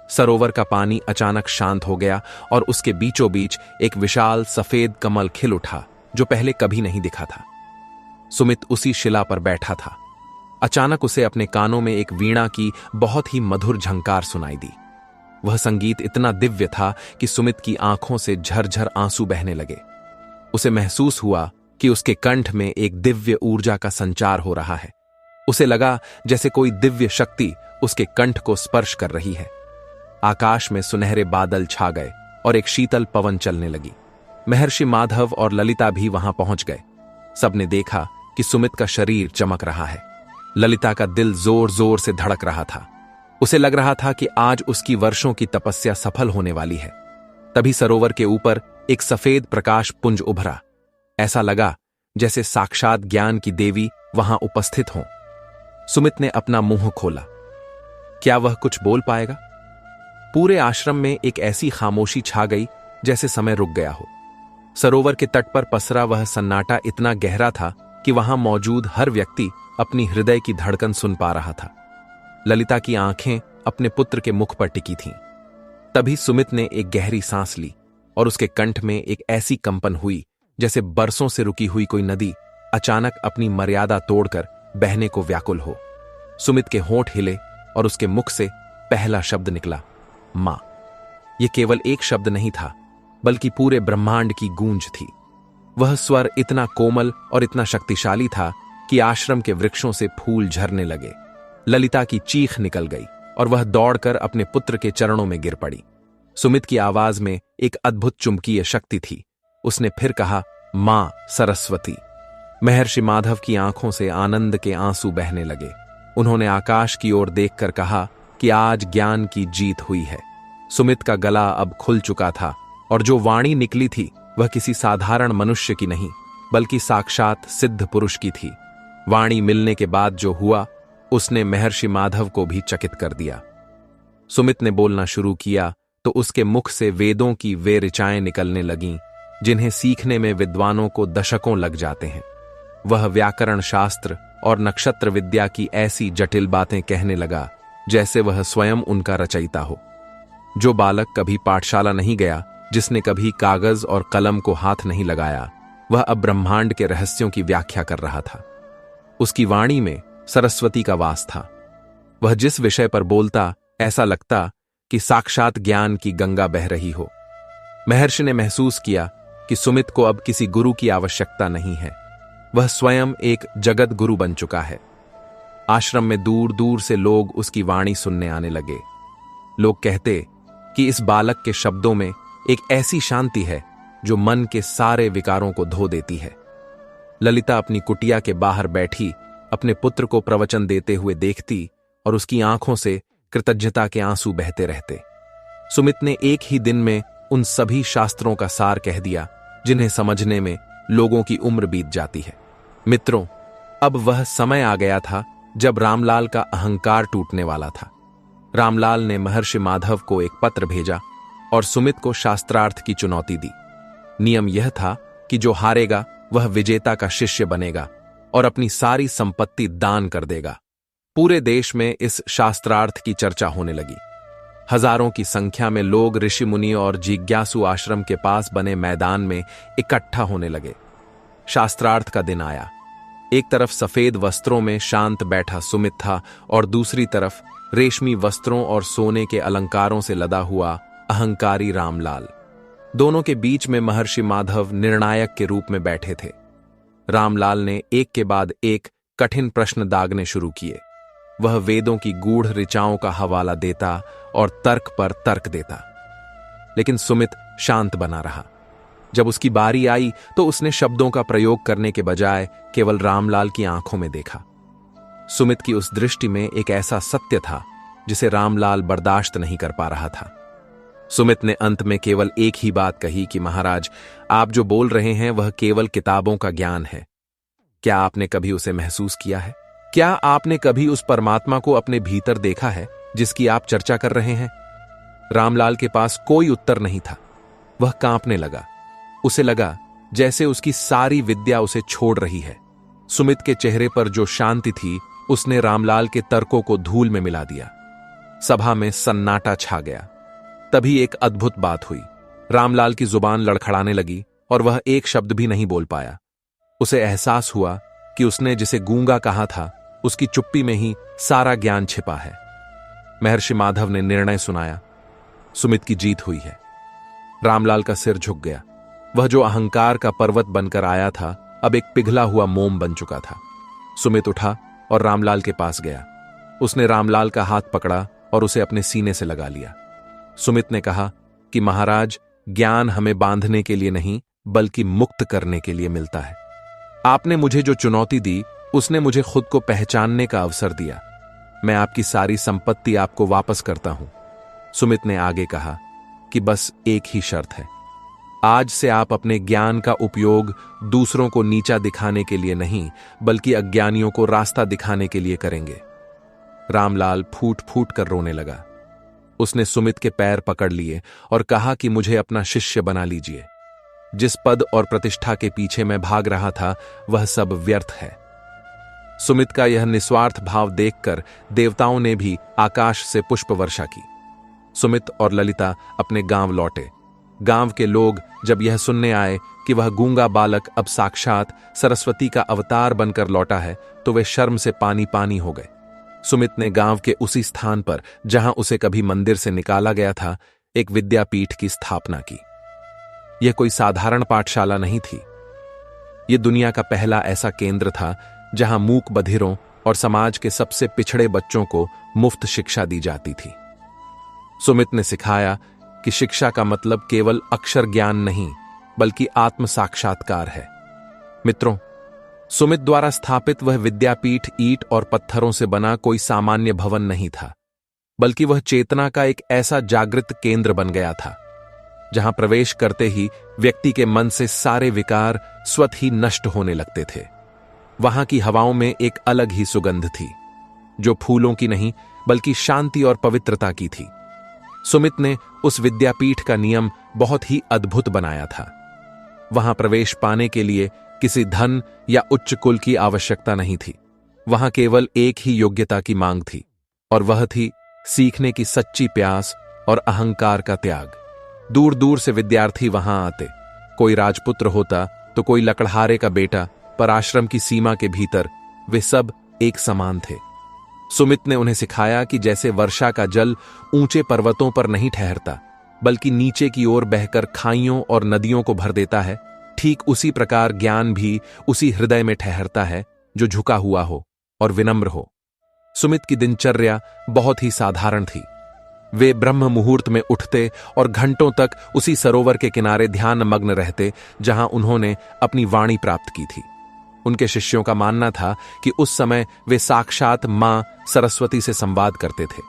सरोवर का पानी अचानक शांत हो गया और उसके बीचों बीच एक विशाल सफेद कमल खिल उठा जो पहले कभी नहीं दिखा था। सुमित उसी शिला पर बैठा था। अचानक उसे अपने कानों में एक वीणा की बहुत ही मधुर झंकार सुनाई दी। वह संगीत इतना दिव्य था कि सुमित की आंखों से झरझर आंसू बहने लगे। उसे महसूस हुआ कि उसके कंठ में एक दिव्य ऊर्जा का संचार हो रहा है। उसे लगा जैसे कोई दिव्य शक्ति उसके कंठ को स्पर्श कर रही है। आकाश में सुनहरे बादल छा गए और एक शीतल पवन चलने लगी। महर्षि माधव और ललिता भी वहां पहुंच गए। सबने देखा कि सुमित का शरीर चमक रहा है। ललिता का दिल जोर जोर से धड़क रहा था। उसे लग रहा था कि आज उसकी वर्षों की तपस्या सफल होने वाली है। तभी सरोवर के ऊपर एक सफेद प्रकाश पुंज उभरा। ऐसा लगा जैसे साक्षात ज्ञान की देवी वहां उपस्थित हों। सुमित ने अपना मुंह खोला। क्या वह कुछ बोल पाएगा? पूरे आश्रम में एक ऐसी खामोशी छा गई जैसे समय रुक गया हो। सरोवर के तट पर पसरा वह सन्नाटा इतना गहरा था कि वहां मौजूद हर व्यक्ति अपनी हृदय की धड़कन सुन पा रहा था। ललिता की आंखें अपने पुत्र के मुख पर टिकी थीं। तभी सुमित ने एक गहरी सांस ली और उसके कंठ में एक ऐसी कंपन हुई जैसे बरसों से रुकी हुई कोई नदी अचानक अपनी मर्यादा तोड़कर बहने को व्याकुल हो। सुमित के होंठ हिले और उसके मुख से पहला शब्द निकला, मां। यह केवल एक शब्द नहीं था, बल्कि पूरे ब्रह्मांड की गूंज थी। वह स्वर इतना कोमल और इतना शक्तिशाली था कि आश्रम के वृक्षों से फूल झरने लगे। ललिता की चीख निकल गई और वह दौड़कर अपने पुत्र के चरणों में गिर पड़ी। सुमित की आवाज में एक अद्भुत चुंबकीय शक्ति थी। उसने फिर कहा, मां सरस्वती। महर्षि माधव की आंखों से आनंद के आंसू बहने लगे। उन्होंने आकाश की ओर देखकर कहा कि आज ज्ञान की जीत हुई है। सुमित का गला अब खुल चुका था और जो वाणी निकली थी वह किसी साधारण मनुष्य की नहीं, बल्कि साक्षात सिद्ध पुरुष की थी। वाणी मिलने के बाद जो हुआ उसने महर्षि माधव को भी चकित कर दिया। सुमित ने बोलना शुरू किया तो उसके मुख से वेदों की वे ऋचाएं निकलने लगीं जिन्हें सीखने में विद्वानों को दशकों लग जाते हैं। वह व्याकरण शास्त्र और नक्षत्र विद्या की ऐसी जटिल बातें कहने लगा जैसे वह स्वयं उनका रचयिता हो। जो बालक कभी पाठशाला नहीं गया, जिसने कभी कागज और कलम को हाथ नहीं लगाया, वह अब ब्रह्मांड के रहस्यों की व्याख्या कर रहा था। उसकी वाणी में सरस्वती का वास था। वह जिस विषय पर बोलता ऐसा लगता कि साक्षात ज्ञान की गंगा बह रही हो। महर्षि ने महसूस किया कि सुमित को अब किसी गुरु की आवश्यकता नहीं है। वह स्वयं एक जगत गुरु बन चुका है। आश्रम में दूर दूर से लोग उसकी वाणी सुनने आने लगे। लोग कहते कि इस बालक के शब्दों में एक ऐसी शांति है जो मन के सारे विकारों को धो देती है। ललिता अपनी कुटिया के बाहर बैठी अपने पुत्र को प्रवचन देते हुए देखती और उसकी आंखों से कृतज्ञता के आंसू बहते रहते। सुमित ने एक ही दिन में उन सभी शास्त्रों का सार कह दिया जिन्हें समझने में लोगों की उम्र बीत जाती है। मित्रों, अब वह समय आ गया था जब रामलाल का अहंकार टूटने वाला था। रामलाल ने महर्षि माधव को एक पत्र भेजा और सुमित को शास्त्रार्थ की चुनौती दी। नियम यह था कि जो हारेगा वह विजेता का शिष्य बनेगा और अपनी सारी संपत्ति दान कर देगा। पूरे देश में इस शास्त्रार्थ की चर्चा होने लगी। हजारों की संख्या में लोग ऋषि मुनि और जिज्ञासु आश्रम के पास बने मैदान में इकट्ठा होने लगे। शास्त्रार्थ का दिन आया। एक तरफ सफेद वस्त्रों में शांत बैठा सुमित था और दूसरी तरफ रेशमी वस्त्रों और सोने के अलंकारों से लदा हुआ अहंकारी रामलाल। दोनों के बीच में महर्षि माधव निर्णायक के रूप में बैठे थे। रामलाल ने एक के बाद एक कठिन प्रश्न दागने शुरू किए। वह वेदों की गूढ़ ऋचाओं का हवाला देता और तर्क पर तर्क देता, लेकिन सुमित शांत बना रहा। जब उसकी बारी आई तो उसने शब्दों का प्रयोग करने के बजाय केवल रामलाल की आंखों में देखा। सुमित की उस दृष्टि में एक ऐसा सत्य था जिसे रामलाल बर्दाश्त नहीं कर पा रहा था। सुमित ने अंत में केवल एक ही बात कही कि महाराज, आप जो बोल रहे हैं वह केवल किताबों का ज्ञान है। क्या आपने कभी उसे महसूस किया है? क्या आपने कभी उस परमात्मा को अपने भीतर देखा है जिसकी आप चर्चा कर रहे हैं? रामलाल के पास कोई उत्तर नहीं था। वह कांपने लगा। उसे लगा जैसे उसकी सारी विद्या उसे छोड़ रही है। सुमित के चेहरे पर जो शांति थी उसने रामलाल के तर्कों को धूल में मिला दिया। सभा में सन्नाटा छा गया। तभी एक अद्भुत बात हुई। रामलाल की जुबान लड़खड़ाने लगी और वह एक शब्द भी नहीं बोल पाया। उसे एहसास हुआ कि उसने जिसे गूंगा कहा था उसकी चुप्पी में ही सारा ज्ञान छिपा है। महर्षि माधव ने निर्णय सुनाया। सुमित की जीत हुई है। रामलाल का सिर झुक गया। वह जो अहंकार का पर्वत बनकर आया था अब एक पिघला हुआ मोम बन चुका था। सुमित उठा और रामलाल के पास गया। उसने रामलाल का हाथ पकड़ा और उसे अपने सीने से लगा लिया। सुमित ने कहा कि महाराज, ज्ञान हमें बांधने के लिए नहीं बल्कि मुक्त करने के लिए मिलता है। आपने मुझे जो चुनौती दी उसने मुझे खुद को पहचानने का अवसर दिया। मैं आपकी सारी संपत्ति आपको वापस करता हूं। सुमित ने आगे कहा कि बस एक ही शर्त है। आज से आप अपने ज्ञान का उपयोग दूसरों को नीचा दिखाने के लिए नहीं बल्कि अज्ञानियों को रास्ता दिखाने के लिए करेंगे। रामलाल फूट फूट कर रोने लगा। उसने सुमित के पैर पकड़ लिए और कहा कि मुझे अपना शिष्य बना लीजिए। जिस पद और प्रतिष्ठा के पीछे मैं भाग रहा था वह सब व्यर्थ है। सुमित का यह निस्वार्थ भाव देखकर देवताओं ने भी आकाश से पुष्प वर्षा की। सुमित और ललिता अपने गांव लौटे। गांव के लोग जब यह सुनने आए कि वह गूंगा बालक अब साक्षात सरस्वती का अवतार बनकर लौटा है तो वे शर्म से पानी पानी हो गए। सुमित ने गांव के उसी स्थान पर जहां उसे कभी मंदिर से निकाला गया था एक विद्यापीठ की स्थापना की। यह कोई साधारण पाठशाला नहीं थी। यह दुनिया का पहला ऐसा केंद्र था जहां मूक बधिरों और समाज के सबसे पिछड़े बच्चों को मुफ्त शिक्षा दी जाती थी। सुमित ने सिखाया कि शिक्षा का मतलब केवल अक्षर ज्ञान नहीं बल्कि आत्म साक्षात्कार है। मित्रों, सुमित द्वारा स्थापित वह विद्यापीठ ईंट और पत्थरों से बना कोई सामान्य भवन नहीं था, बल्कि वह चेतना का एक ऐसा जागृत केंद्र बन गया था जहां प्रवेश करते ही व्यक्ति के मन से सारे विकार स्वतः ही नष्ट होने लगते थे। वहां की हवाओं में एक अलग ही सुगंध थी जो फूलों की नहीं बल्कि शांति और पवित्रता की थी। सुमित ने उस विद्यापीठ का नियम बहुत ही अद्भुत बनाया था। वहां प्रवेश पाने के लिए किसी धन या उच्च कुल की आवश्यकता नहीं थी। वहां केवल एक ही योग्यता की मांग थी और वह थी सीखने की सच्ची प्यास और अहंकार का त्याग। दूर दूर से विद्यार्थी वहां आते। कोई राजपुत्र होता तो कोई लकड़हारे का बेटा, पर आश्रम की सीमा के भीतर वे सब एक समान थे। सुमित ने उन्हें सिखाया कि जैसे वर्षा का जल ऊंचे पर्वतों पर नहीं ठहरता बल्कि नीचे की ओर बहकर खाइयों और नदियों को भर देता है, ठीक उसी प्रकार ज्ञान भी उसी हृदय में ठहरता है जो झुका हुआ हो और विनम्र हो। सुमित की दिनचर्या बहुत ही साधारण थी। वे ब्रह्म मुहूर्त में उठते और घंटों तक उसी सरोवर के किनारे ध्यान मग्न रहते जहां उन्होंने अपनी वाणी प्राप्त की थी। उनके शिष्यों का मानना था कि उस समय वे साक्षात मां सरस्वती से संवाद करते थे।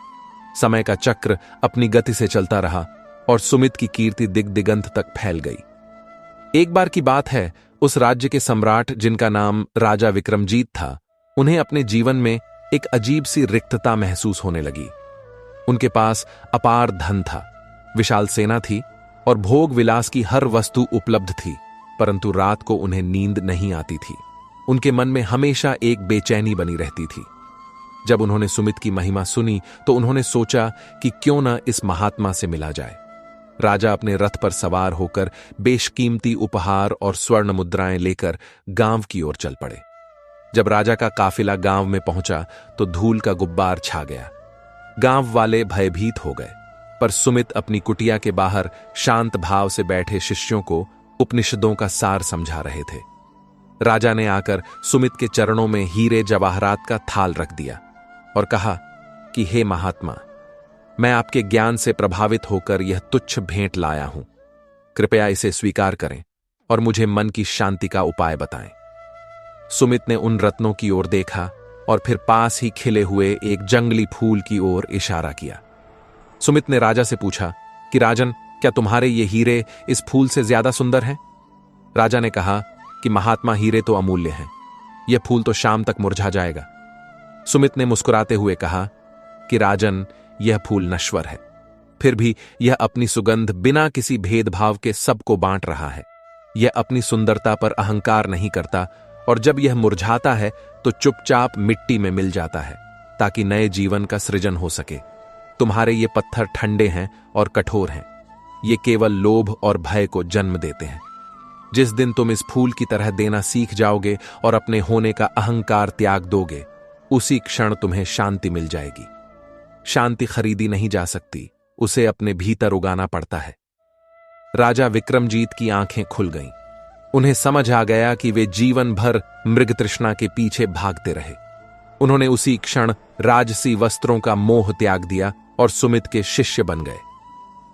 समय का चक्र अपनी गति से चलता रहा और सुमित की कीर्ति दिग्दिगंत तक फैल गई। एक बार की बात है, उस राज्य के सम्राट जिनका नाम राजा विक्रमजीत था, उन्हें अपने जीवन में एक अजीब सी रिक्तता महसूस होने लगी। उनके पास अपार धन था, विशाल सेना थी और भोग विलास की हर वस्तु उपलब्ध थी, परंतु रात को उन्हें नींद नहीं आती थी। उनके मन में हमेशा एक बेचैनी बनी रहती थी। जब उन्होंने सुमित की महिमा सुनी तो उन्होंने सोचा कि क्यों न इस महात्मा से मिला जाए। राजा अपने रथ पर सवार होकर बेशकीमती उपहार और स्वर्ण मुद्राएं लेकर गांव की ओर चल पड़े। जब राजा का काफिला गांव में पहुंचा तो धूल का गुब्बार छा गया। गांव वाले भयभीत हो गए, पर सुमित अपनी कुटिया के बाहर शांत भाव से बैठे शिष्यों को उपनिषदों का सार समझा रहे थे। राजा ने आकर सुमित के चरणों में हीरे जवाहरात का थाल रख दिया और कहा कि हे महात्मा, मैं आपके ज्ञान से प्रभावित होकर यह तुच्छ भेंट लाया हूं। कृपया इसे स्वीकार करें और मुझे मन की शांति का उपाय बताएं। सुमित ने उन रत्नों की ओर देखा और फिर पास ही खिले हुए एक जंगली फूल की ओर इशारा किया। सुमित ने राजा से पूछा कि राजन, क्या तुम्हारे ये हीरे इस फूल से ज्यादा सुंदर हैं? राजा ने कहा कि महात्मा, हीरे तो अमूल्य हैं, यह फूल तो शाम तक मुरझा जाएगा। सुमित ने मुस्कुराते हुए कहा कि राजन, यह फूल नश्वर है, फिर भी यह अपनी सुगंध बिना किसी भेदभाव के सबको बांट रहा है। यह अपनी सुंदरता पर अहंकार नहीं करता और जब यह मुरझाता है तो चुपचाप मिट्टी में मिल जाता है ताकि नए जीवन का सृजन हो सके। तुम्हारे ये पत्थर ठंडे हैं और कठोर हैं, ये केवल लोभ और भय को जन्म देते हैं। जिस दिन तुम इस फूल की तरह देना सीख जाओगे और अपने होने का अहंकार त्याग दोगे, उसी क्षण तुम्हें शांति मिल जाएगी। शांति खरीदी नहीं जा सकती, उसे अपने भीतर उगाना पड़ता है। राजा विक्रमजीत की आंखें खुल गईं। उन्हें समझ आ गया कि वे जीवन भर मृग तृष्णा के पीछे भागते रहे। उन्होंने उसी क्षण राजसी वस्त्रों का मोह त्याग दिया और सुमित के शिष्य बन गए।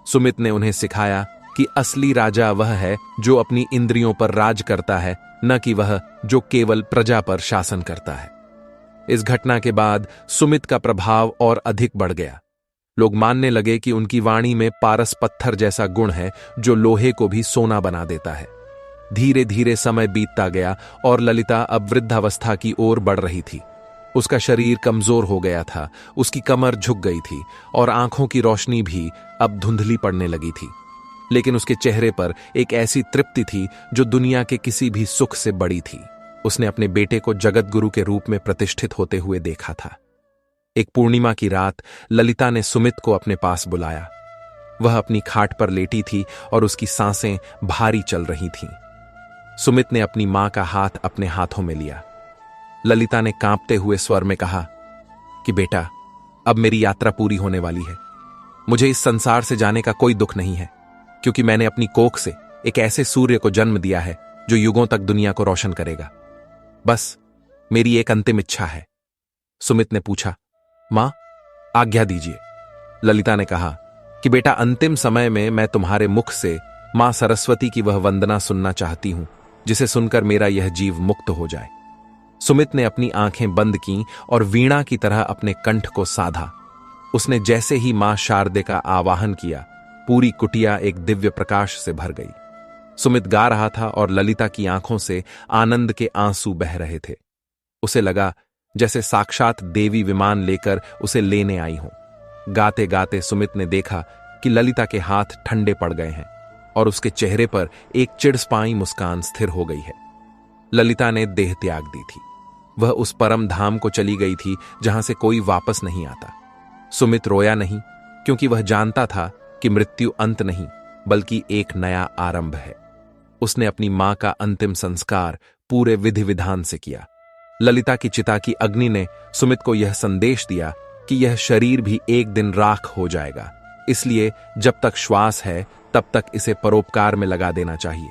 सुमित ने उन्हें सिखाया कि असली राजा वह है जो अपनी इंद्रियों पर राज करता है, न कि वह जो केवल प्रजा पर शासन करता है। इस घटना के बाद सुमित का प्रभाव और अधिक बढ़ गया। लोग मानने लगे कि उनकी वाणी में पारस पत्थर जैसा गुण है जो लोहे को भी सोना बना देता है। धीरे धीरे समय बीतता गया और ललिता अब वृद्धावस्था की ओर बढ़ रही थी। उसका शरीर कमजोर हो गया था, उसकी कमर झुक गई थी और आंखों की रोशनी भी अब धुंधली पड़ने लगी थी। लेकिन उसके चेहरे पर एक ऐसी तृप्ति थी जो दुनिया के किसी भी सुख से बड़ी थी। उसने अपने बेटे को जगत गुरु के रूप में प्रतिष्ठित होते हुए देखा था। एक पूर्णिमा की रात ललिता ने सुमित को अपने पास बुलाया। वह अपनी खाट पर लेटी थी और उसकी सांसें भारी चल रही थीं। सुमित ने अपनी मां का हाथ अपने हाथों में लिया। ललिता ने कांपते हुए स्वर में कहा कि बेटा, अब मेरी यात्रा पूरी होने वाली है। मुझे इस संसार से जाने का कोई दुख नहीं है, क्योंकि मैंने अपनी कोख से एक ऐसे सूर्य को जन्म दिया है जो युगों तक दुनिया को रोशन करेगा। बस मेरी एक अंतिम इच्छा है। सुमित ने पूछा, मां, आज्ञा दीजिए। ललिता ने कहा कि बेटा, अंतिम समय में मैं तुम्हारे मुख से मां सरस्वती की वह वंदना सुनना चाहती हूं जिसे सुनकर मेरा यह जीव मुक्त हो जाए। सुमित ने अपनी आंखें बंद कीं और वीणा की तरह अपने कंठ को साधा। उसने जैसे ही मां शारदे का आवाहन किया, पूरी कुटिया एक दिव्य प्रकाश से भर गई। सुमित गा रहा था और ललिता की आंखों से आनंद के आंसू बह रहे थे। उसे लगा जैसे साक्षात देवी विमान लेकर उसे लेने आई हो। गाते गाते सुमित ने देखा कि ललिता के हाथ ठंडे पड़ गए हैं और उसके चेहरे पर एक चिड़स्पाई मुस्कान स्थिर हो गई है। ललिता ने देह त्याग दी थी। वह उस परम धाम को चली गई थी जहां से कोई वापस नहीं आता। सुमित रोया नहीं, क्योंकि वह जानता था कि मृत्यु अंत नहीं बल्कि एक नया आरंभ है। उसने अपनी मां का अंतिम संस्कार पूरे विधि विधान से किया। ललिता की चिता की अग्नि ने सुमित को यह संदेश दिया कि यह शरीर भी एक दिन राख हो जाएगा, इसलिए जब तक श्वास है तब तक इसे परोपकार में लगा देना चाहिए।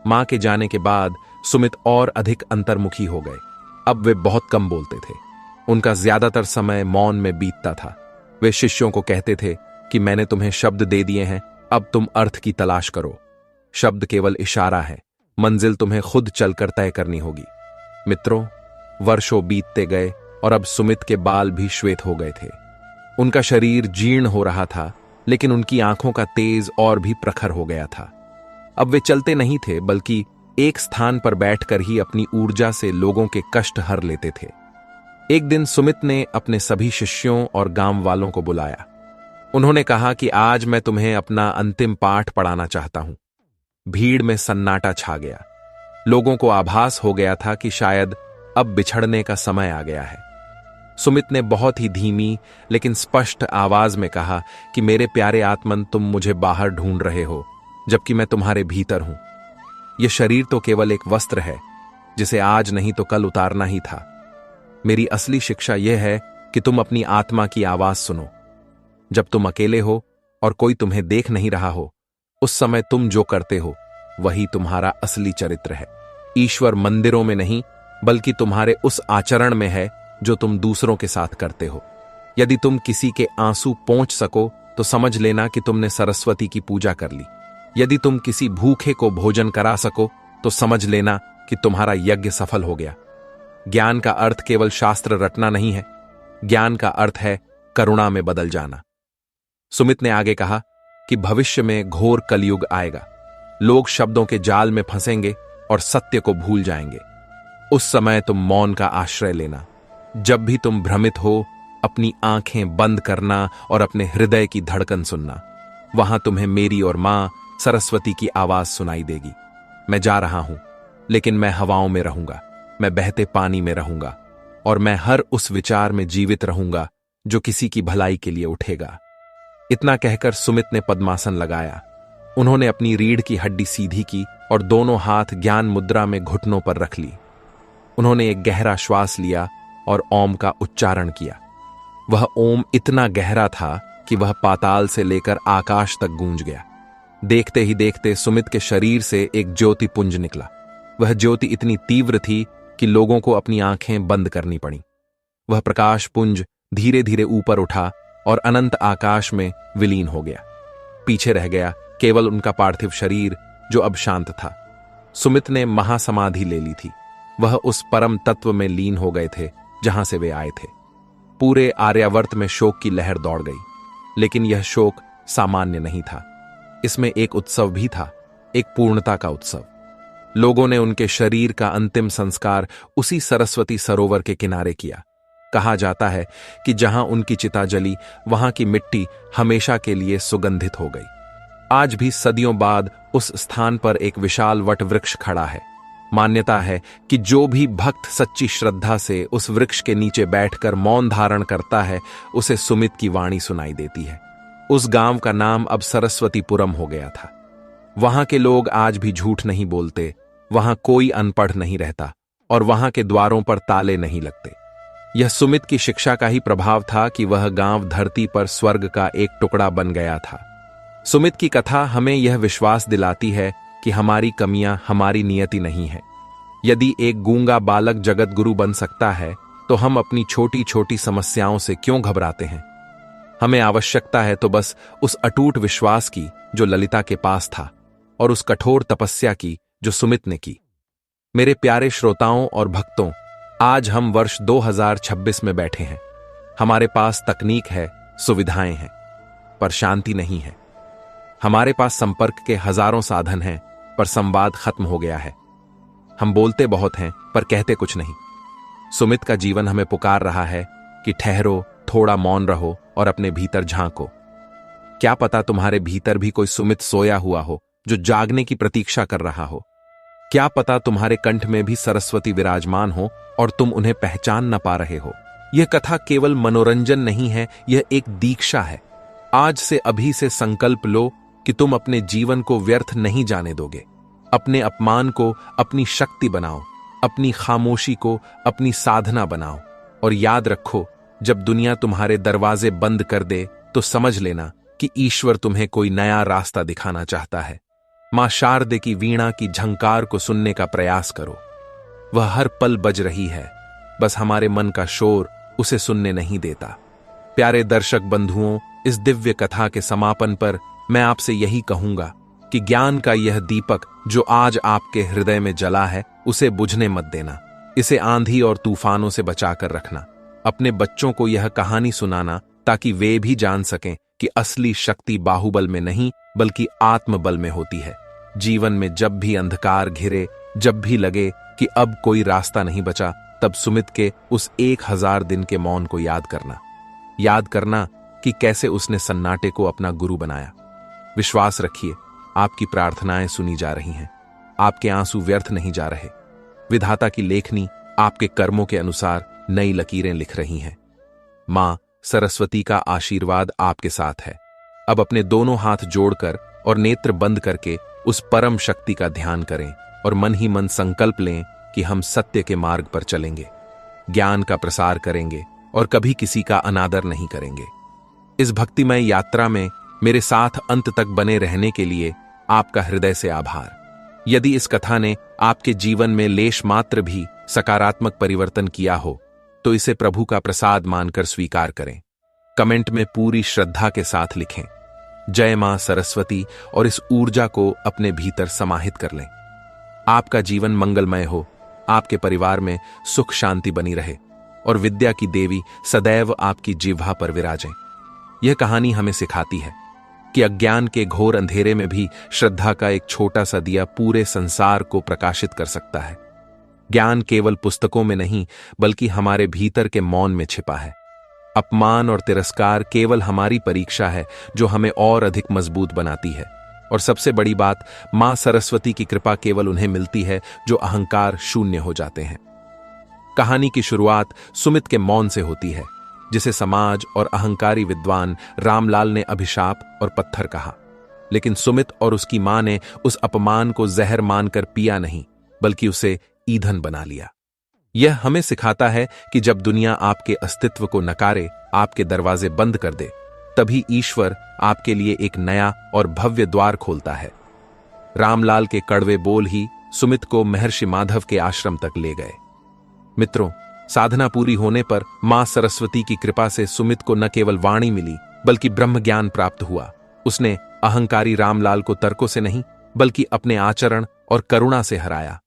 मां के जाने के बाद सुमित और अधिक अंतर्मुखी हो गए। अब वे बहुत कम बोलते थे। उनका ज्यादातर समय मौन में बीतता था। वे शिष्यों को कहते थे कि मैंने तुम्हें शब्द दे दिए हैं, अब तुम अर्थ की तलाश करो। शब्द केवल इशारा है, मंजिल तुम्हें खुद चलकर तय करनी होगी। मित्रों, वर्षों बीतते गए और अब सुमित के बाल भी श्वेत हो गए थे। उनका शरीर जीर्ण हो रहा था, लेकिन उनकी आंखों का तेज और भी प्रखर हो गया था। अब वे चलते नहीं थे, बल्कि एक स्थान पर बैठकर ही अपनी ऊर्जा से लोगों के कष्ट हर लेते थे। एक दिन सुमित ने अपने सभी शिष्यों और गांव वालों को बुलाया। उन्होंने कहा कि आज मैं तुम्हें अपना अंतिम पाठ पढ़ाना चाहता हूं। भीड़ में सन्नाटा छा गया। लोगों को आभास हो गया था कि शायद अब बिछड़ने का समय आ गया है। सुमित ने बहुत ही धीमी लेकिन स्पष्ट आवाज में कहा कि मेरे प्यारे आत्मन, तुम मुझे बाहर ढूंढ रहे हो, जबकि मैं तुम्हारे भीतर हूं। यह शरीर तो केवल एक वस्त्र है, जिसे आज नहीं तो कल उतारना ही था। मेरी असली शिक्षा यह है कि तुम अपनी आत्मा की आवाज सुनो। जब तुम अकेले हो और कोई तुम्हें देख नहीं रहा हो, उस समय तुम जो करते हो वही तुम्हारा असली चरित्र है। ईश्वर मंदिरों में नहीं, बल्कि तुम्हारे उस आचरण में है जो तुम दूसरों के साथ करते हो। यदि तुम किसी के आंसू पोंछ सको तो समझ लेना कि तुमने सरस्वती की पूजा कर ली। यदि तुम किसी भूखे को भोजन करा सको तो समझ लेना कि तुम्हारा यज्ञ सफल हो गया। ज्ञान का अर्थ केवल शास्त्र रटना नहीं है, ज्ञान का अर्थ है करुणा में बदल जाना। सुमित ने आगे कहा कि भविष्य में घोर कलयुग आएगा। लोग शब्दों के जाल में फंसेंगे और सत्य को भूल जाएंगे। उस समय तुम मौन का आश्रय लेना। जब भी तुम भ्रमित हो, अपनी आंखें बंद करना और अपने हृदय की धड़कन सुनना। वहां तुम्हें मेरी और मां सरस्वती की आवाज सुनाई देगी। मैं जा रहा हूं, लेकिन मैं हवाओं में रहूंगा, मैं बहते पानी में रहूंगा, और मैं हर उस विचार में जीवित रहूंगा जो किसी की भलाई के लिए उठेगा। इतना कहकर सुमित ने पद्मासन लगाया। उन्होंने अपनी रीढ़ की हड्डी सीधी की और दोनों हाथ ज्ञान मुद्रा में घुटनों पर रख ली। उन्होंने एक गहरा श्वास लिया और ओम का उच्चारण किया। वह ओम इतना गहरा था कि वह पाताल से लेकर आकाश तक गूंज गया। देखते ही देखते सुमित के शरीर से एक ज्योति पुंज निकला। वह ज्योति इतनी तीव्र थी कि लोगों को अपनी आंखें बंद करनी पड़ी। वह प्रकाश पुंज धीरे धीरे ऊपर उठा और अनंत आकाश में विलीन हो गया। पीछे रह गया केवल उनका पार्थिव शरीर, जो अब शांत था। सुमित ने महासमाधि ले ली थी। वह उस परम तत्व में लीन हो गए थे जहां से वे आए थे। पूरे आर्यावर्त में शोक की लहर दौड़ गई, लेकिन यह शोक सामान्य नहीं था। इसमें एक उत्सव भी था, एक पूर्णता का उत्सव। लोगों ने उनके शरीर का अंतिम संस्कार उसी सरस्वती सरोवर के किनारे किया। कहा जाता है कि जहां उनकी चिता जली, वहां की मिट्टी हमेशा के लिए सुगंधित हो गई। आज भी सदियों बाद उस स्थान पर एक विशाल वट वृक्ष खड़ा है। मान्यता है कि जो भी भक्त सच्ची श्रद्धा से उस वृक्ष के नीचे बैठकर मौन धारण करता है, उसे सुमित की वाणी सुनाई देती है। उस गांव का नाम अब सरस्वतीपुरम हो गया था। वहां के लोग आज भी झूठ नहीं बोलते, वहां कोई अनपढ़ नहीं रहता और वहां के द्वारों पर ताले नहीं लगते। यह सुमित की शिक्षा का ही प्रभाव था कि वह गांव धरती पर स्वर्ग का एक टुकड़ा बन गया था। सुमित की कथा हमें यह विश्वास दिलाती है कि हमारी कमियां हमारी नियति नहीं है। यदि एक गूंगा बालक जगत गुरु बन सकता है, तो हम अपनी छोटी छोटी समस्याओं से क्यों घबराते हैं? हमें आवश्यकता है तो बस उस अटूट विश्वास की जो ललिता के पास था, और उस कठोर तपस्या की जो सुमित ने की। मेरे प्यारे श्रोताओं और भक्तों, आज हम वर्ष 2026 में बैठे हैं। हमारे पास तकनीक है, सुविधाएं हैं, पर शांति नहीं है। हमारे पास संपर्क के हजारों साधन हैं, पर संवाद खत्म हो गया है। हम बोलते बहुत हैं, पर कहते कुछ नहीं। सुमित का जीवन हमें पुकार रहा है कि ठहरो, थोड़ा मौन रहो और अपने भीतर झांको। क्या पता तुम्हारे भीतर भी कोई सुमित सोया हुआ हो, जो जागने की प्रतीक्षा कर रहा हो। क्या पता तुम्हारे कंठ में भी सरस्वती विराजमान हो और तुम उन्हें पहचान न पा रहे हो। यह कथा केवल मनोरंजन नहीं है, यह एक दीक्षा है। आज से अभी से संकल्प लो कि तुम अपने जीवन को व्यर्थ नहीं जाने दोगे। अपने अपमान को अपनी शक्ति बनाओ, अपनी खामोशी को अपनी साधना बनाओ, और याद रखो, जब दुनिया तुम्हारे दरवाजे बंद कर दे तो समझ लेना कि ईश्वर तुम्हें कोई नया रास्ता दिखाना चाहता है। मां शारदे की वीणा की झंकार को सुनने का प्रयास करो। वह हर पल बज रही है, बस हमारे मन का शोर उसे सुनने नहीं देता। प्यारे दर्शक बंधुओं, इस दिव्य कथा के समापन पर मैं आपसे यही कहूंगा कि ज्ञान का यह दीपक जो आज आपके हृदय में जला है, उसे बुझने मत देना। इसे आंधी और तूफानों से बचाकर रखना। अपने बच्चों को यह कहानी सुनाना ताकि वे भी जान सकें कि असली शक्ति बाहुबल में नहीं बल्कि आत्मबल में होती है। जीवन में जब भी अंधकार घिरे, जब भी लगे कि अब कोई रास्ता नहीं बचा, तब सुमित के उस 1000 दिन के मौन को याद करना कि कैसे उसने सन्नाटे को अपना गुरु बनाया। विश्वास रखिए, आपकी प्रार्थनाएं सुनी जा रही हैं। आपके आंसू व्यर्थ नहीं जा रहे। विधाता की लेखनी आपके कर्मों के अनुसार नई लकीरें लिख रही हैं। मां सरस्वती का आशीर्वाद आपके साथ है। अब अपने दोनों हाथ जोड़कर और नेत्र बंद करके उस परम शक्ति का ध्यान करें और मन ही मन संकल्प लें कि हम सत्य के मार्ग पर चलेंगे, ज्ञान का प्रसार करेंगे और कभी किसी का अनादर नहीं करेंगे। इस भक्तिमय यात्रा में मेरे साथ अंत तक बने रहने के लिए आपका हृदय से आभार। यदि इस कथा ने आपके जीवन में लेश मात्र भी सकारात्मक परिवर्तन किया हो, तो इसे प्रभु का प्रसाद मानकर स्वीकार करें। कमेंट में पूरी श्रद्धा के साथ लिखें, जय मां सरस्वती, और इस ऊर्जा को अपने भीतर समाहित कर लें। आपका जीवन मंगलमय हो, आपके परिवार में सुख शांति बनी रहे और विद्या की देवी सदैव आपकी जिह्वा पर विराजें। यह कहानी हमें सिखाती है कि अज्ञान के घोर अंधेरे में भी श्रद्धा का एक छोटा सा दिया पूरे संसार को प्रकाशित कर सकता है। ज्ञान केवल पुस्तकों में नहीं बल्कि हमारे भीतर के मौन में छिपा है। अपमान और तिरस्कार केवल हमारी परीक्षा है जो हमें और अधिक मजबूत बनाती है। और सबसे बड़ी बात, मां सरस्वती की कृपा केवल उन्हें मिलती है जो अहंकार शून्य हो जाते हैं। कहानी की शुरुआत सुमित के मौन से होती है, जिसे समाज और अहंकारी विद्वान रामलाल ने अभिशाप और पत्थर कहा। लेकिन सुमित और उसकी मां ने उस अपमान को जहर मानकर पिया नहीं, बल्कि उसे ईंधन बना लिया। यह हमें सिखाता है कि जब दुनिया आपके अस्तित्व को नकारे, आपके दरवाजे बंद कर दे, तभी ईश्वर आपके लिए एक नया और भव्य द्वार खोलता है। रामलाल के कड़वे बोल ही सुमित को महर्षि माधव के आश्रम तक ले गए। मित्रों, साधना पूरी होने पर मां सरस्वती की कृपा से सुमित को न केवल वाणी मिली बल्कि ब्रह्म ज्ञान प्राप्त हुआ। उसने अहंकारी रामलाल को तर्कों से नहीं बल्कि अपने आचरण और करुणा से हराया।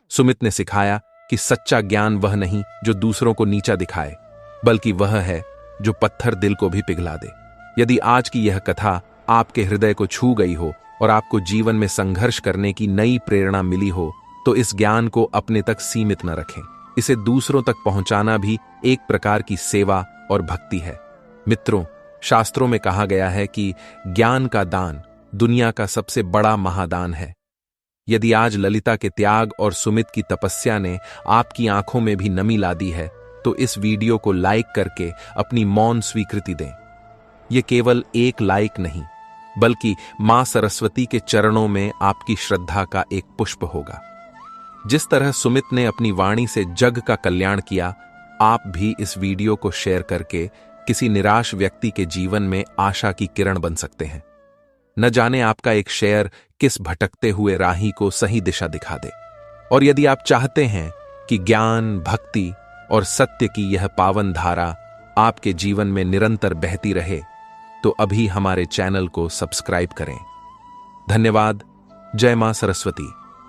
सुमित ने सिखाया कि सच्चा ज्ञान वह नहीं जो दूसरों को नीचा दिखाए, बल्कि वह है जो पत्थर दिल को भी पिघला दे। यदि आज की यह कथा आपके हृदय को छू गई हो और आपको जीवन में संघर्ष करने की नई प्रेरणा मिली हो, तो इस ज्ञान को अपने तक सीमित न रखें। इसे दूसरों तक पहुंचाना भी एक प्रकार की सेवा और भक्ति है। मित्रों, शास्त्रों में कहा गया है कि ज्ञान का दान दुनिया का सबसे बड़ा महादान है। यदि आज ललिता के त्याग और सुमित की तपस्या ने आपकी आंखों में भी नमी ला दी है, तो इस वीडियो को लाइक करके अपनी मौन स्वीकृति दें। यह केवल एक लाइक नहीं, बल्कि मां सरस्वती के चरणों में आपकी श्रद्धा का एक पुष्प होगा। जिस तरह सुमित ने अपनी वाणी से जग का कल्याण किया, आप भी इस वीडियो को शेयर करके किसी निराश व्यक्ति के जीवन में आशा की किरण बन सकते हैं। न जाने आपका एक शेयर किस भटकते हुए राही को सही दिशा दिखा दे। और यदि आप चाहते हैं कि ज्ञान, भक्ति और सत्य की यह पावन धारा आपके जीवन में निरंतर बहती रहे, तो अभी हमारे चैनल को सब्सक्राइब करें। धन्यवाद। जय मां सरस्वती।